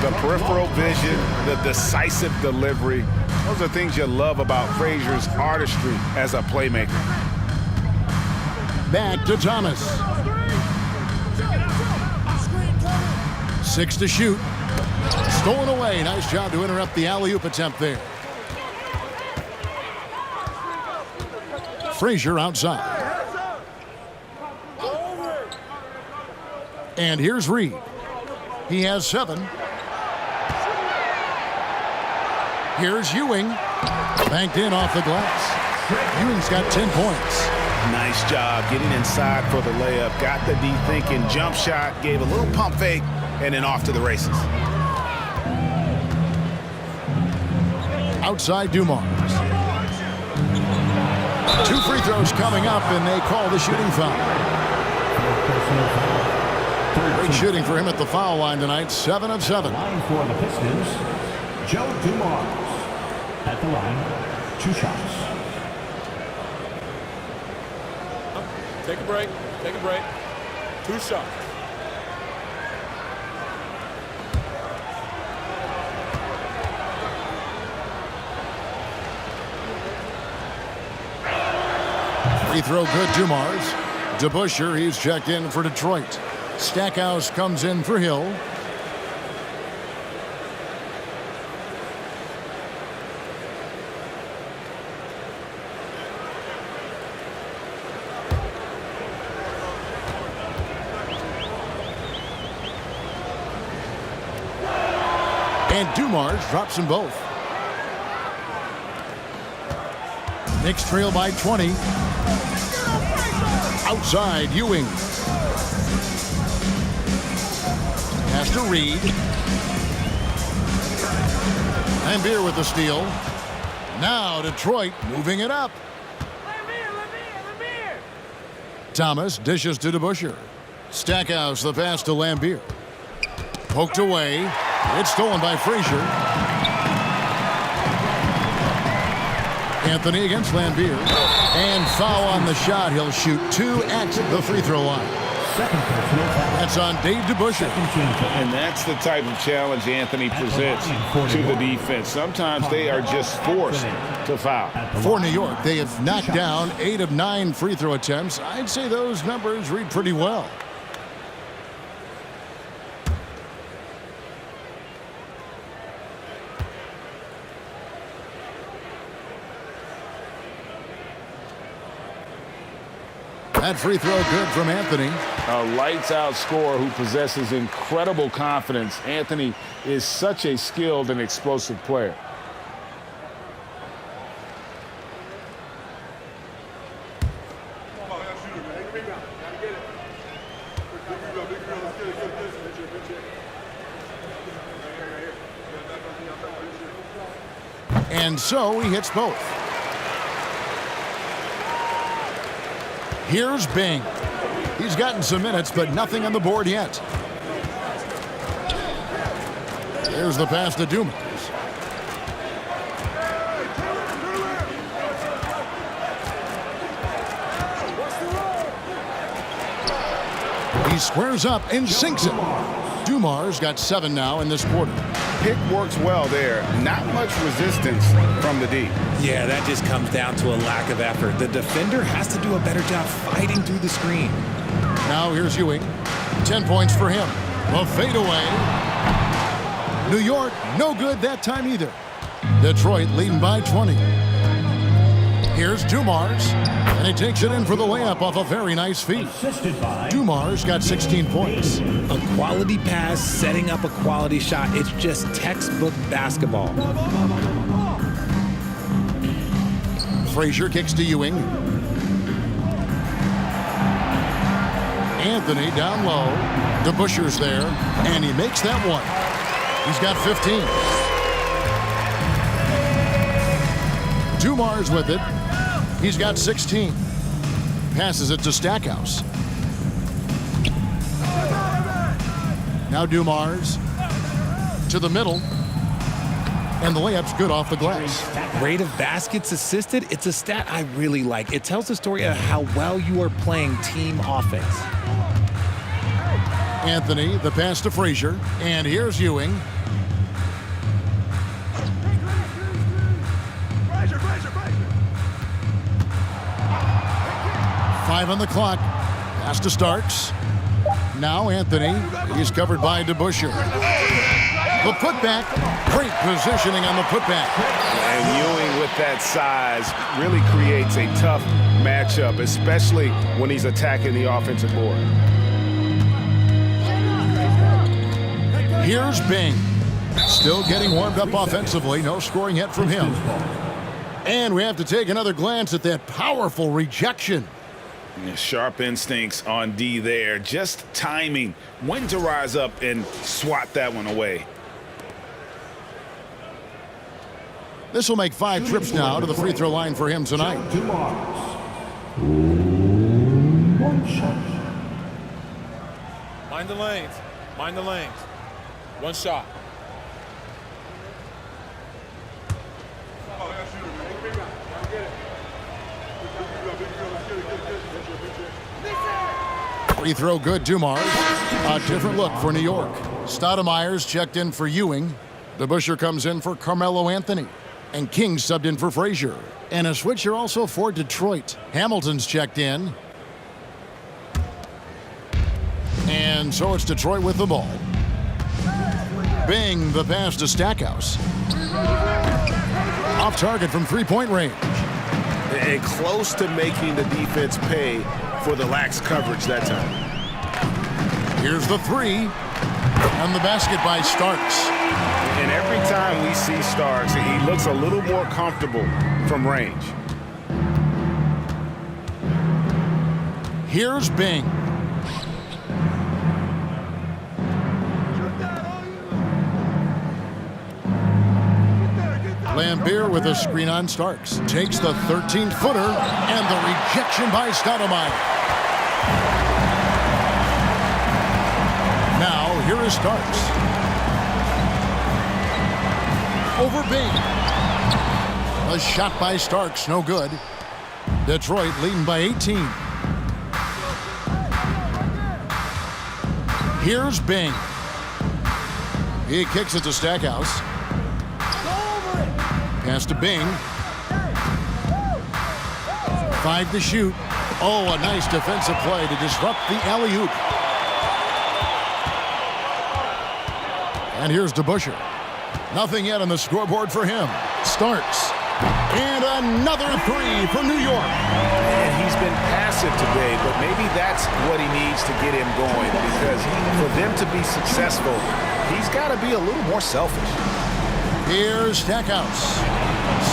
The peripheral vision, the decisive delivery. Those are things you love about Frazier's artistry as a playmaker. Back to Thomas. 6 to shoot. Stolen away. Nice job to interrupt the alley-oop attempt there. Frazier outside. And here's Reed. He has 7. Here's Ewing. Banked in off the glass. Ewing's got 10 points. Nice job getting inside for the layup. Got the D-thinking jump shot. Gave a little pump fake. And then off to the races. Outside Dumars. 2 free throws coming up, and they call the shooting foul. Great shooting for him at the foul line tonight. 7 of 7. Line for the Pistons, Joe Dumars. At the line, 2 shots. Take a break. Take a break. 2 shots. Free throw good, Dumars. DeBusschere, he's checked in for Detroit. Stackhouse comes in for Hill. And Dumars drops them both. Knicks trail by 20. Outside, Ewing. Pass to Reed. Lambier with the steal. Now Detroit moving it up. Thomas dishes to DeBusschere. Stackhouse the pass to Lambier. Poked away. It's stolen by Frazier. Anthony against Lambier. And foul on the shot. He'll shoot 2 at the free throw line. That's on Dave DeBusschere. And that's the type of challenge Anthony presents to the defense. Sometimes they are just forced to foul. For New York, they have knocked down 8 of 9 free throw attempts. I'd say those numbers read pretty well. That free throw good from Anthony. A lights-out scorer who possesses incredible confidence. Anthony is such a skilled and explosive player. And so he hits both. Here's Bing. He's gotten some minutes, but nothing on the board yet. There's the pass to Dumars. He squares up and sinks it. Dumars got 7 now in this quarter. Pick works well there. Not much resistance from the D. Yeah, that just comes down to a lack of effort. The defender has to do a better job fighting through the screen. Now here's Ewing. 10 points for him. A fadeaway. New York, no good that time either. Detroit leading by 20. Here's Dumars, and he takes it in for the layup off a very nice feed. Dumars got 16 points. A quality pass, setting up a quality shot. It's just textbook basketball. Frazier kicks to Ewing. Anthony down low. DeBusschere's there, and he makes that one. He's got 15. Dumars with it. He's got 16. Passes it to Stackhouse. Now Dumars to the middle. And the layup's good off the glass. Rate of baskets assisted, it's a stat I really like. It tells the story of how well you are playing team offense. Anthony, the pass to Frazier. And here's Ewing. Five on the clock. Pass to Starks. Now Anthony. He's covered by DeBusschere. The putback. Great positioning on the putback. And Ewing with that size really creates a tough matchup, especially when he's attacking the offensive board. Here's Bing. Still getting warmed up offensively. No scoring yet from him. And we have to take another glance at that powerful rejection. Sharp instincts on D there. Just timing when to rise up and swat that one away. This will make 5 trips now to the free throw line for him tonight. Mind the lanes. Mind the lanes. One shot. Free throw good, Dumars. A different look for New York. Stoudemire's checked in for Ewing. DeBusschere comes in for Carmelo Anthony. And King subbed in for Frazier. And a switcher also for Detroit. Hamilton's checked in. And And so it's Detroit with the ball. Bing, the pass to Stackhouse. Off target from three-point range. And close to making the defense pay for the lax coverage that time. Here's the three. And the basket by Starks. And every time we see Starks, he looks a little more comfortable from range. Here's Bing. Lambeer with a screen on Starks. Takes the 13-footer and the rejection by Stoudemire. Now, here is Starks. Over Bing. A shot by Starks, no good. Detroit leading by 18. Here's Bing. He kicks it to Stackhouse. Pass to Bing. 5 to shoot. Oh, a nice defensive play to disrupt the alley-oop. And here's DeBusschere. Nothing yet on the scoreboard for him. Starks. And another three for New York. And he's been passive today, but maybe that's what he needs to get him going, because for them to be successful, he's got to be a little more selfish. Here's Stackhouse.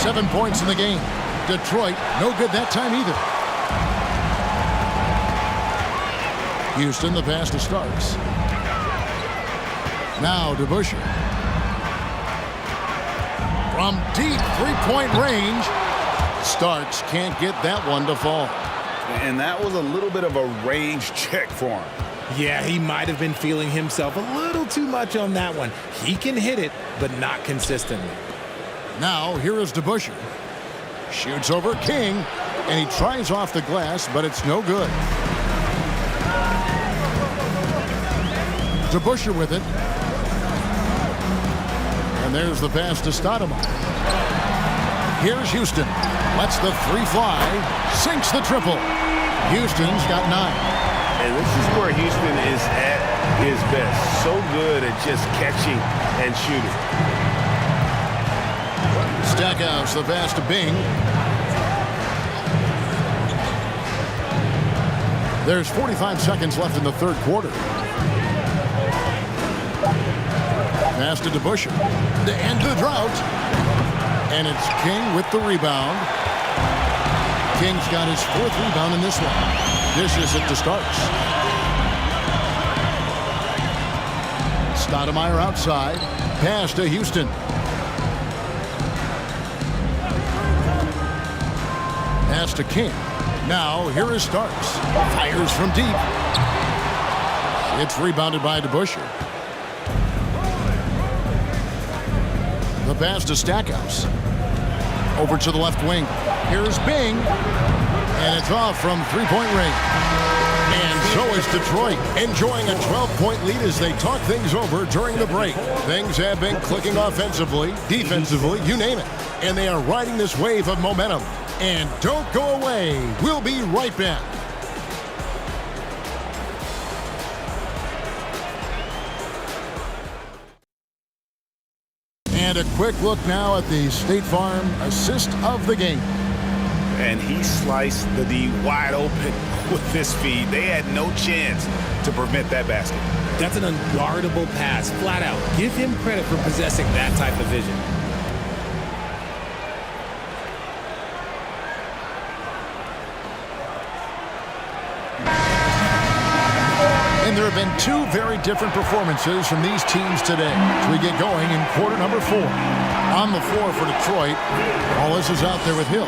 7 points in the game. Detroit, no good that time either. Houston, the pass to Starks. Now DeBusschere. From deep three-point range, Starks can't get that one to fall. And that was a little bit of a range check for him. Yeah, he might have been feeling himself a little too much on that one. He can hit it, but not consistently. Now, here is DeBusschere. Shoots over King, and he tries off the glass, but it's no good. DeBusschere with it. And there's the pass to Stoudemire. Here's Houston. Lets the three fly. Sinks the triple. Houston's got 9. And this is where Houston is at his best. So good at just catching and shooting. Stackhouse, the pass to Bing. There's 45 seconds left in the third quarter. Pass to DeBusschere. The end of the drought. And it's King with the rebound. King's got his 4th rebound in this one. Dishes it to Starks. Stoudemire outside. Pass to Houston. Pass to King. Now, here is Starks. Fires from deep. It's rebounded by DeBusschere. The pass to Stackhouse. Over to the left wing. Here's Bing. And it's off from three-point range. And so is Detroit, enjoying a 12-point lead as they talk things over during the break. Things have been clicking offensively, defensively, you name it. And they are riding this wave of momentum. And don't go away. We'll be right back. And a quick look now at the State Farm assist of the game. And he sliced the D wide open with this feed. They had no chance to prevent that basket. That's an unguardable pass, flat out. Give him credit for possessing that type of vision. And there have been 2 very different performances from these teams today as we get going in quarter number 4. On the floor for Detroit, Wallace is out there with Hill.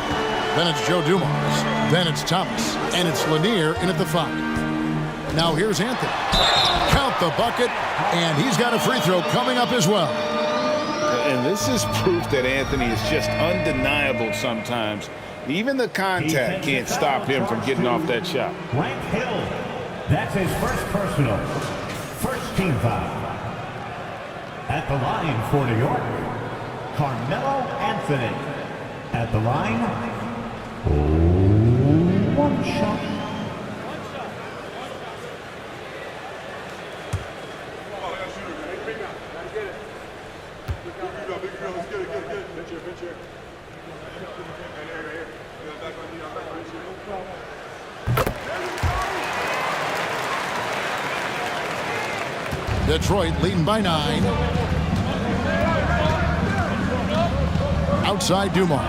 Then it's Joe Dumars. Then it's Thomas. And it's Lanier in at the 5. Now here's Anthony. Count the bucket, and he's got a free throw coming up as well. And this is proof that Anthony is just undeniable sometimes. Even the contact can't stop him from getting off that shot. Frank Hill. That's his first personal. First team foul. At the line for New York, Carmelo Anthony. At the line, 1 shot. Detroit leading by 9. Outside Dumars.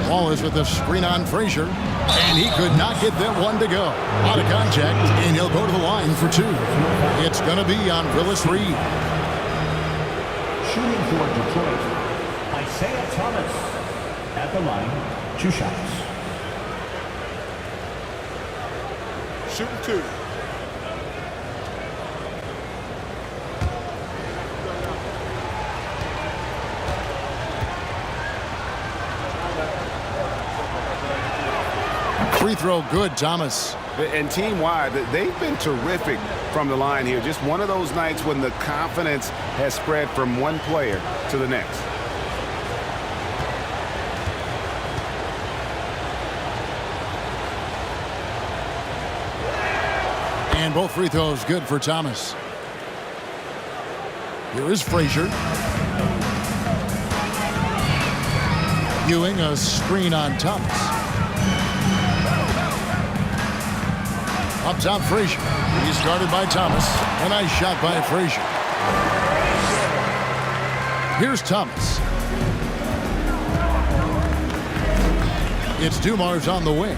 Wallace with a screen on Frazier. And he could not get that one to go. Out of contact, and he'll go to the line for 2. It's going to be on Willis Reed. Shooting for Detroit, Isaiah Thomas. At the line, 2 shots. Shooting 2. Free throw good, Thomas. And team-wide, they've been terrific from the line here. Just one of those nights when the confidence has spread from one player to the next. And both free throws good for Thomas. Here is Frazier. Ewing, a screen on Thomas. Up top, Frazier. He's guarded by Thomas. A nice shot by Frazier. Here's Thomas. It's Dumars on the wing.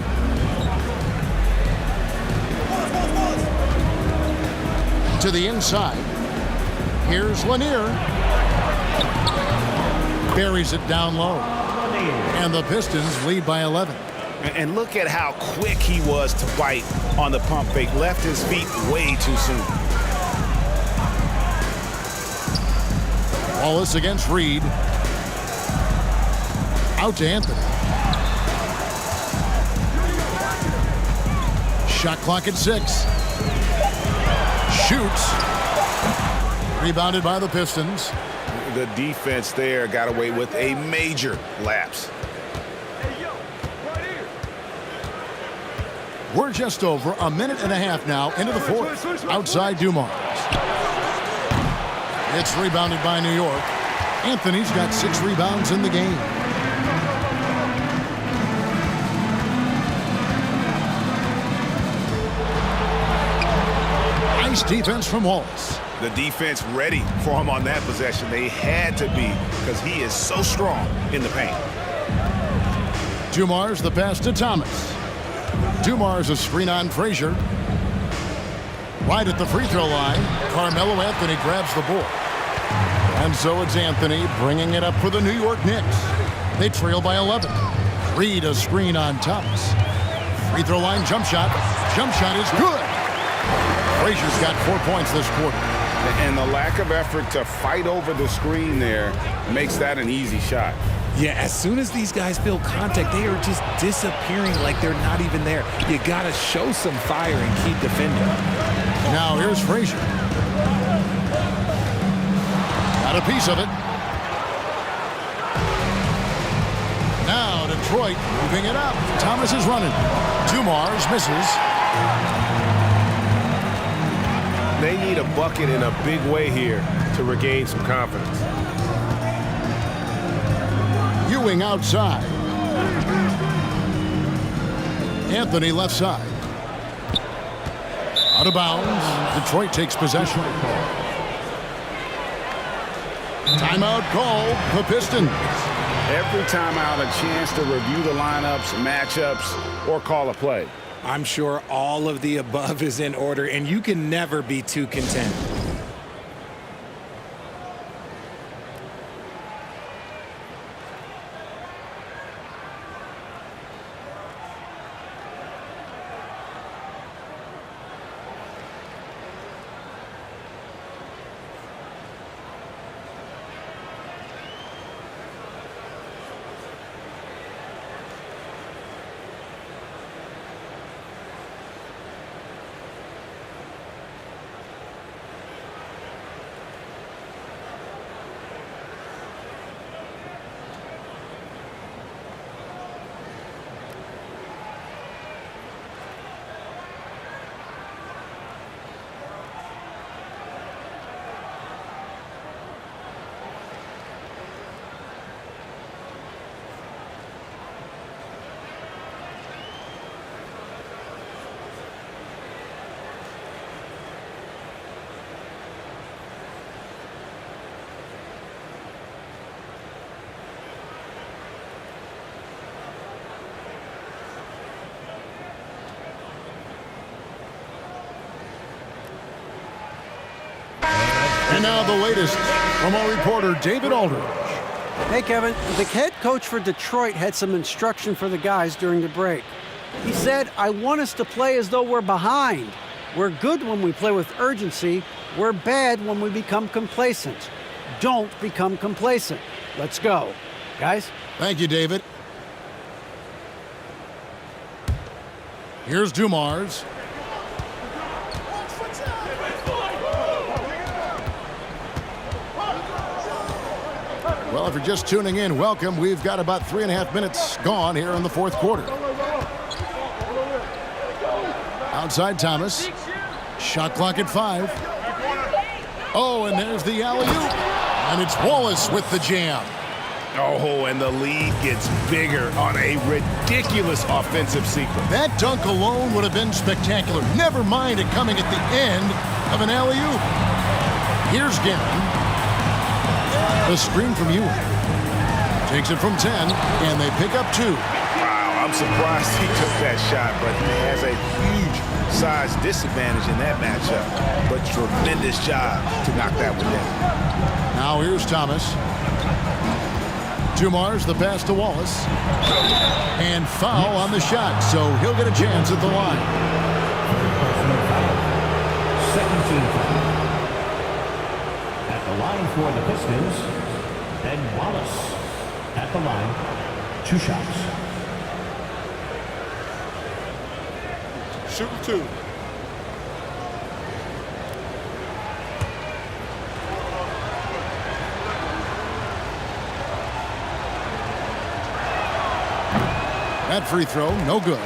To the inside. Here's Lanier. Buries it down low. And the Pistons lead by 11. And look at how quick he was to bite on the pump fake. Left his feet way too soon. Wallace against Reed. Out to Anthony. Shot clock at 6. Shoots. Rebounded by the Pistons. The defense there got away with a major lapse. We're just over a minute and a half now into the 4th. Outside Dumars. It's rebounded by New York. Anthony's got 6 rebounds in the game. Nice defense from Wallace. The defense ready for him on that possession. They had to be because he is so strong in the paint. Dumars the pass to Thomas. Dumars a screen on Frazier. Right at the free throw line, Carmelo Anthony grabs the ball. And so it's Anthony bringing it up for the New York Knicks. They trail by 11. Reed a screen on Thomas. Free throw line jump shot. Jump shot is good. Frazier's got 4 points this quarter. And the lack of effort to fight over the screen there makes that an easy shot. Yeah, as soon as these guys feel contact, they are just disappearing like they're not even there. You got to show some fire and keep defending. Now here's Frazier. Got a piece of it. Now Detroit moving it up. Thomas is running. Dumars misses. They need a bucket in a big way here to regain some confidence. Ewing outside. Anthony left side. Out of bounds. Detroit takes possession. Timeout called the Pistons. Every timeout a chance to review the lineups, matchups, or call a play. I'm sure all of the above is in order, and you can never be too content. And now the latest from our reporter, David Aldridge. Hey, Kevin, the head coach for Detroit had some instruction for the guys during the break. He said, I want us to play as though we're behind. We're good when we play with urgency. We're bad when we become complacent. Don't become complacent. Let's go. Guys? Thank you, David. Here's Dumars. Well, if you're just tuning in, welcome. We've got about 3.5 minutes gone here in the fourth quarter. Outside Thomas. Shot clock at 5. Oh, and there's the alley-oop. And it's Wallace with the jam. Oh, and the lead gets bigger on a ridiculous offensive sequence. That dunk alone would have been spectacular. Never mind it coming at the end of an alley-oop. Here's Gavin. The screen from Ewing. Takes it from 10, and they pick up 2. Wow, I'm surprised he took that shot, but he has a huge size disadvantage in that matchup. But tremendous job to knock that one down. Now here's Thomas. Dumars, the pass to Wallace. And foul on the shot, so he'll get a chance at the line. Second team foul. At the line for the Pistons, Ben Wallace. At the line, 2 shots. Shooting 2. That free throw, no good.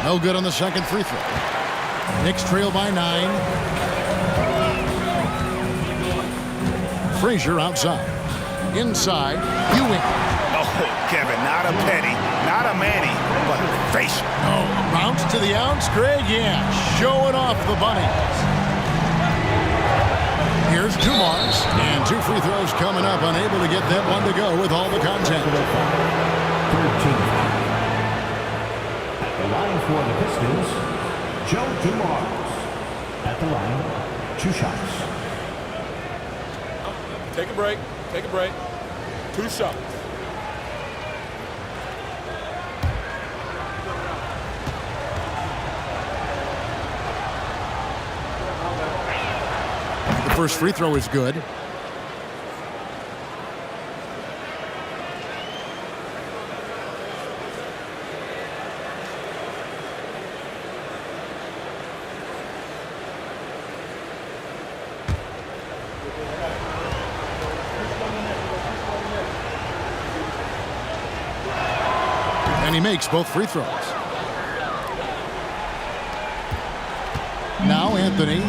No good on the second free throw. Knicks trail by 9. Frazier outside. Inside, Ewing. Oh, Kevin, not a penny, not a Manny, but facial. Oh, bounce to the ounce, Greg. Yeah, showing off the bunnies. Here's Dumars, and 2 free throws coming up. Unable to get that one to go with all the contact. Third team foul. At the line for the Pistons, Joe Dumars. At the line, 2 shots. Take a break. Take a break. 2 shots. The first free throw is good. And he makes both free throws. Now Anthony.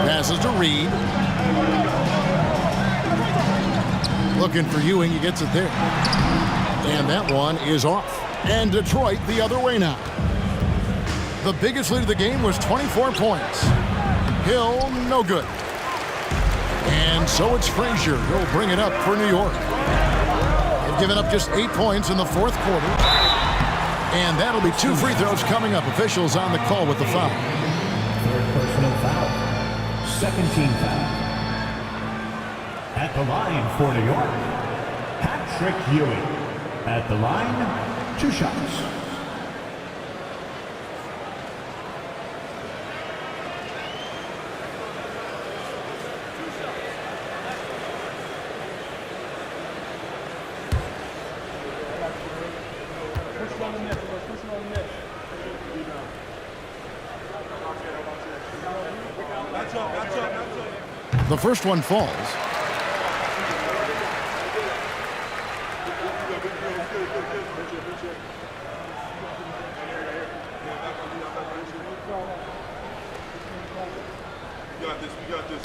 Passes to Reed. Looking for Ewing. He gets it there. And that one is off. And Detroit the other way now. The biggest lead of the game was 24 points. Hill, no good. And so it's Frazier. He'll bring it up for New York. Given up just 8 points in the fourth quarter. And that'll be 2 free throws coming up. Officials on the call with the foul. Third personal foul. Second team foul. At the line for New York, Patrick Ewing. At the line, 2 shots. The first one falls. We got this. We got this.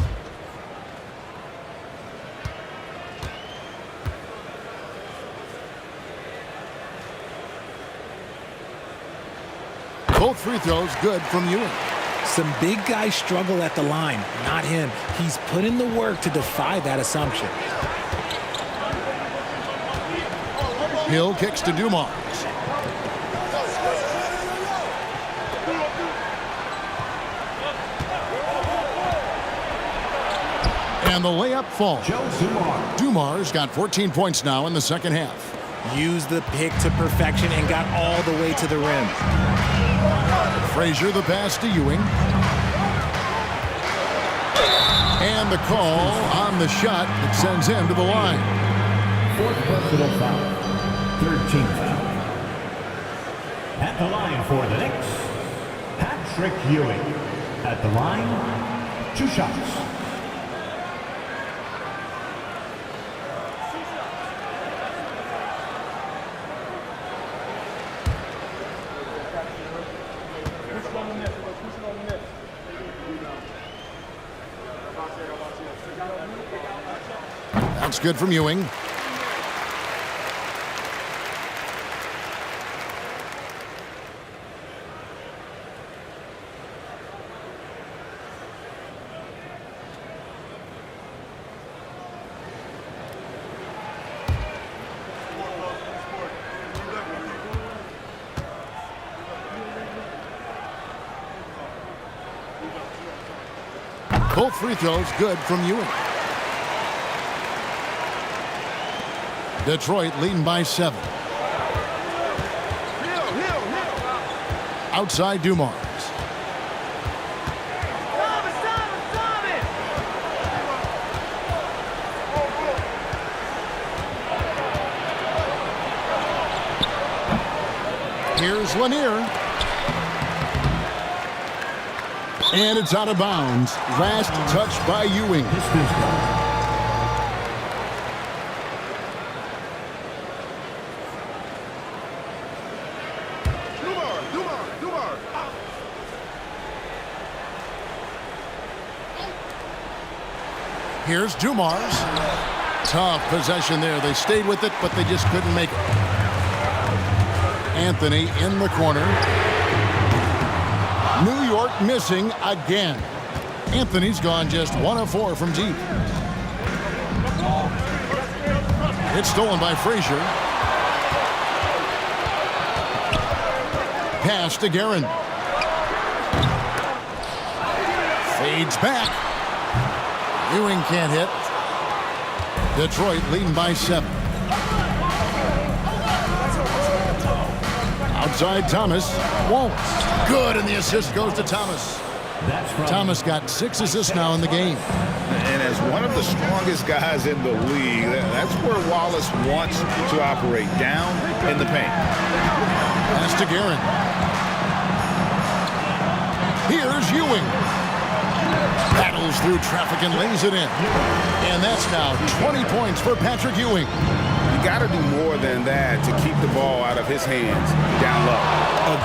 Both free throws good from Ewing. Some big guys struggle at the line, not him. He's put in the work to defy that assumption. Hill kicks to Dumars. And the layup falls. Dumars got 14 points now in the second half. Used the pick to perfection and got all the way to the rim. Frazier the pass to Ewing. And the call on the shot that sends him to the line. Fourth personal foul. Third team foul. At the line for the Knicks, Patrick Ewing. At the line, 2 shots. That's good from Ewing. Both free throws good from Ewing. Detroit leading by 7. Outside Dumars. Here's Lanier. And it's out of bounds. Last touch by Ewing. Here's Dumars. Tough possession there. They stayed with it, but they just couldn't make it. Anthony in the corner. New York missing again. Anthony's gone just 1 of 4 from deep. It's stolen by Frazier. Pass to Guerin. Fades back. Ewing can't hit. Detroit leading by 7. Outside Thomas. Won't. Good, and the assist goes to Thomas. Thomas got 6 assists now in the game. And as one of the strongest guys in the league, that's where Wallace wants to operate, down in the paint. Pass to Guerin. Here's Ewing. Battles through traffic and lays it in. And that's now 20 points for Patrick Ewing. You got to do more than that to keep the ball out of his hands down low.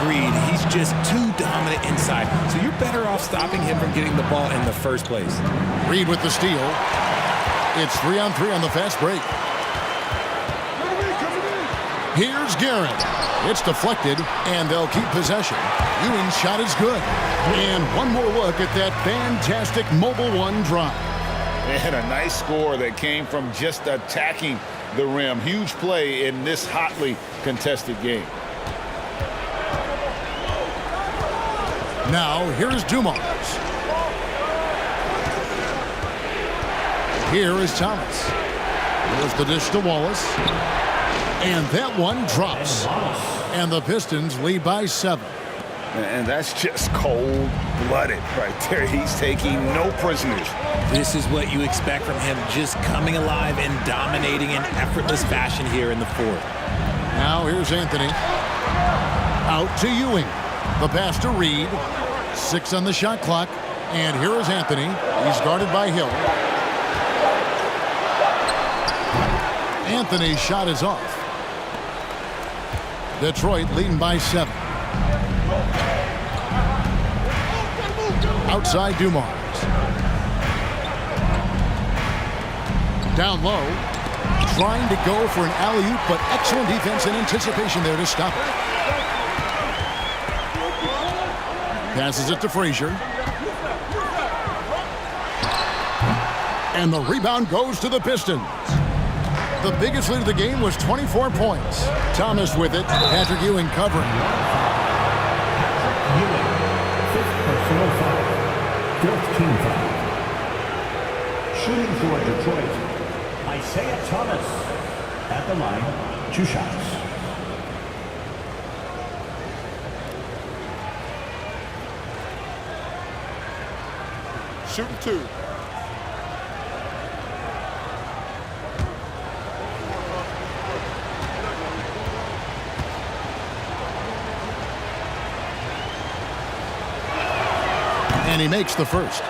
Agreed. He's just too dominant inside. So you're better off stopping him from getting the ball in the first place. Reed with the steal. It's 3-on-3 on the fast break. Here's Guerin. It's deflected, and they'll keep possession. Ewing's shot is good. And one more look at that fantastic Mobile One drive. And a nice score that came from just attacking the rim. Huge play in this hotly contested game. Now, here's Dumars. Here is Thomas. There's the dish to Wallace. And that one drops. And the Pistons lead by 7. And that's just cold-blooded right there. He's taking no prisoners. This is what you expect from him, just coming alive and dominating in effortless fashion here in the fourth. Now here's Anthony. Out to Ewing. The pass to Reed. 6 on the shot clock. And here is Anthony. He's guarded by Hill. Anthony's shot is off. Detroit leading by 7. Outside Dumars. Down low. Trying to go for an alley-oop, but excellent defense and anticipation there to stop it. Passes it to Frazier. And the rebound goes to the Pistons. The biggest lead of the game was 24 points. Thomas with it. Patrick Ewing covering. Ewing, 5th personal foul. 4th team foul. Shooting for Detroit, Isaiah Thomas. At the line, 2 shots. Shooting 2. And he makes the first.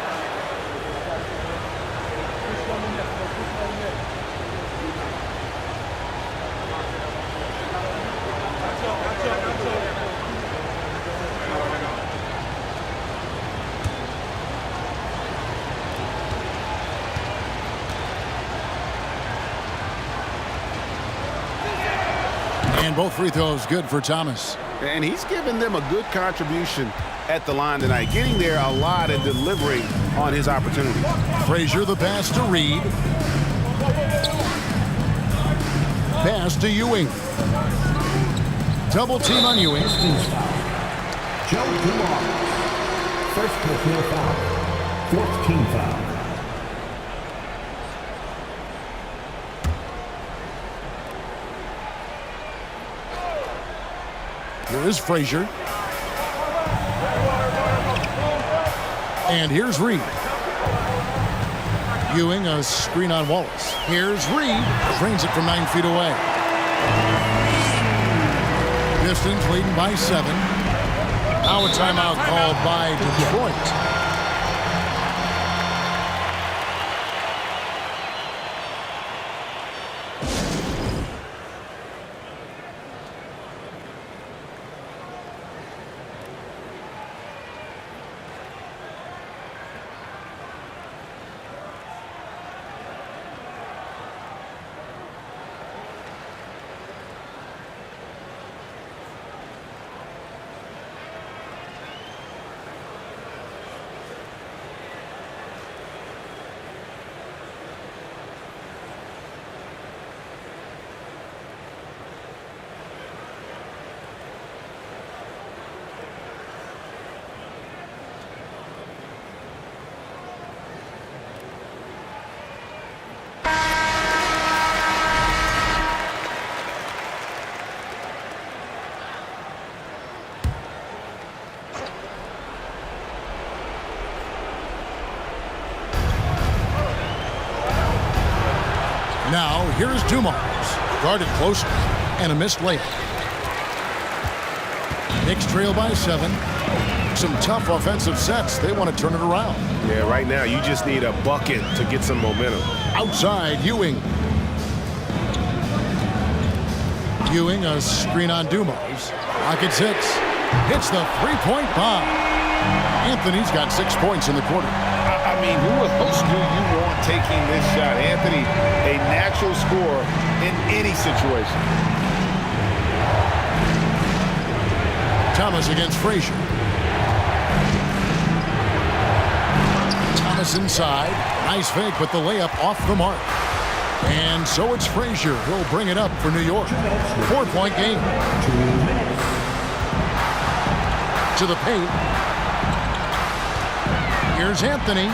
And both free throws good for Thomas. And he's given them a good contribution at the line tonight, getting there a lot and delivering on his opportunities. Frazier the pass to Reed. Pass to Ewing. Double team on Ewing. Joe Dumars, 1st personal foul. 4th team foul. Here is Frazier. And here's Reed. Ewing, a screen on Wallace. Here's Reed. Drains it from 9 feet away. Pistons leading by 7. Now a timeout called by Detroit. Now, here's Dumars. Guarded closely. And a missed layup. Knicks trail by 7. Some tough offensive sets. They want to turn it around. Yeah, right now you just need a bucket to get some momentum. Outside, Ewing. Ewing, a screen on Dumars. Pocket 6. Hits the three-point bomb. Anthony's got 6 points in the quarter. I mean, who else do you want taking this shot? Anthony, a natural scorer in any situation. Thomas against Frazier. Thomas inside. Nice fake, but the layup off the mark. And so it's Frazier. He'll bring it up for New York. 4-point game. 2 minutes. To the paint. Here's Anthony.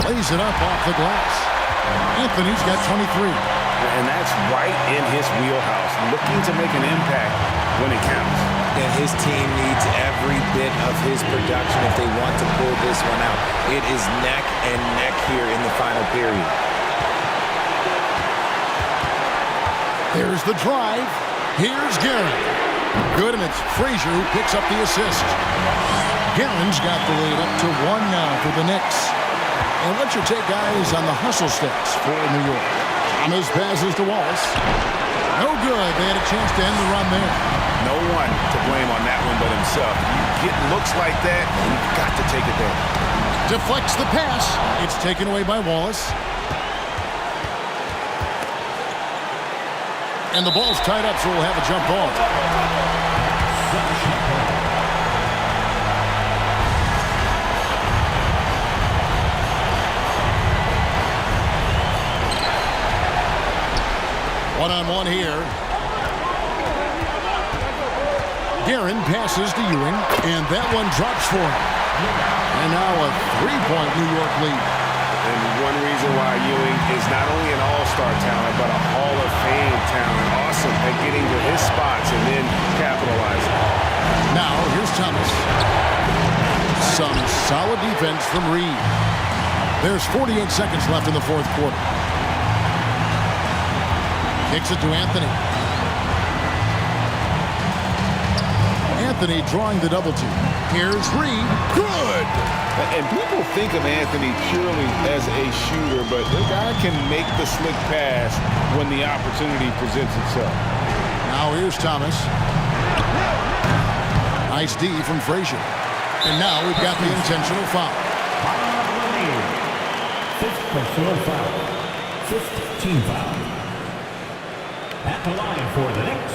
Lays it up off the glass. Anthony's got 23. And that's right in his wheelhouse, looking to make an impact when it counts. And his team needs every bit of his production if they want to pull this one out. It is neck and neck here in the final period. There's the drive. Here's Guerin. Good, and it's Frazier who picks up the assist. Guerin's got the lead up to 1 now for the Knicks. And what's your take, guys, on the hustle sticks for New York? Thomas passes to Wallace. No good. They had a chance to end the run there. No one to blame on that one but himself. You get looks like that, you've got to take it there. Deflects the pass. It's taken away by Wallace. And the ball's tied up, so we'll have a jump ball. One-on-one here. Guerin passes to Ewing, and that one drops for him. And now a 3-point New York lead. And one reason why Ewing is not only an all-star talent, but a Hall of Fame talent. Awesome at getting to his spots and then capitalizing. Now, here's Thomas. Some solid defense from Reed. There's 48 seconds left in the fourth quarter. Kicks it to Anthony. Anthony drawing the double team. Here's Reed. Good! And people think of Anthony purely as a shooter, but the guy can make the slick pass when the opportunity presents itself. Now here's Thomas. Nice D from Frazier. And now we've got the intentional foul. Fifth personal foul. Fifth team foul. At the line for the Knicks,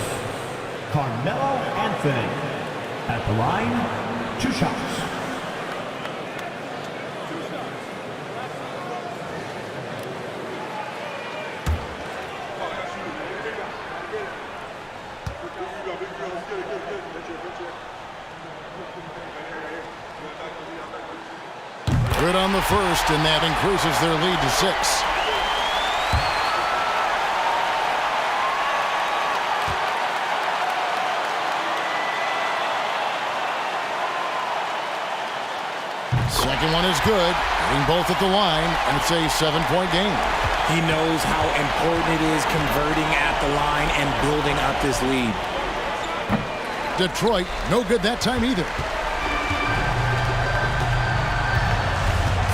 Carmelo Anthony. At the line, 2 shots. Good on the first, and that increases their lead to 6. Second one is good. Hitting both at the line, and it's a 7-point game. He knows how important it is converting at the line and building up this lead. Detroit, no good that time either.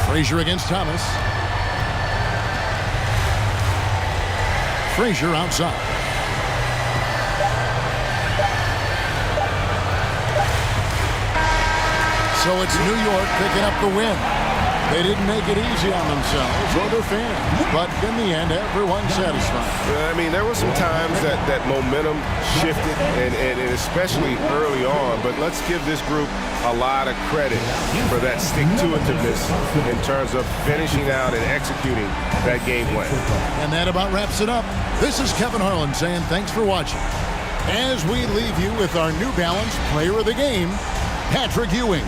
Frazier against Thomas. Frazier outside. So it's New York picking up the win. They didn't make it easy on themselves or their fans, but in the end, everyone's satisfied. I mean, there were some times that momentum shifted, and especially early on, but let's give this group a lot of credit for that stick-to-itiveness in terms of finishing out and executing that game plan. And that about wraps it up. This is Kevin Harlan saying thanks for watching. As we leave you with our New Balance Player of the Game, Patrick Ewing.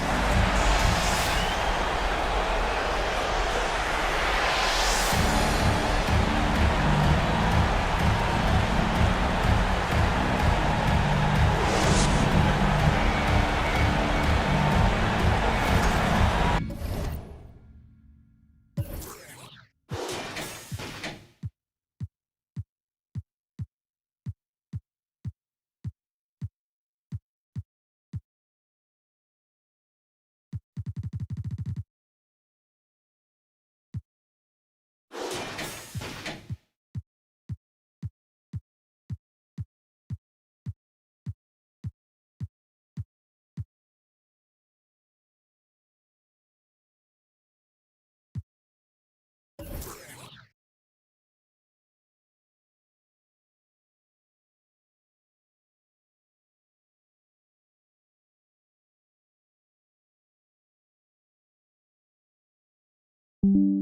you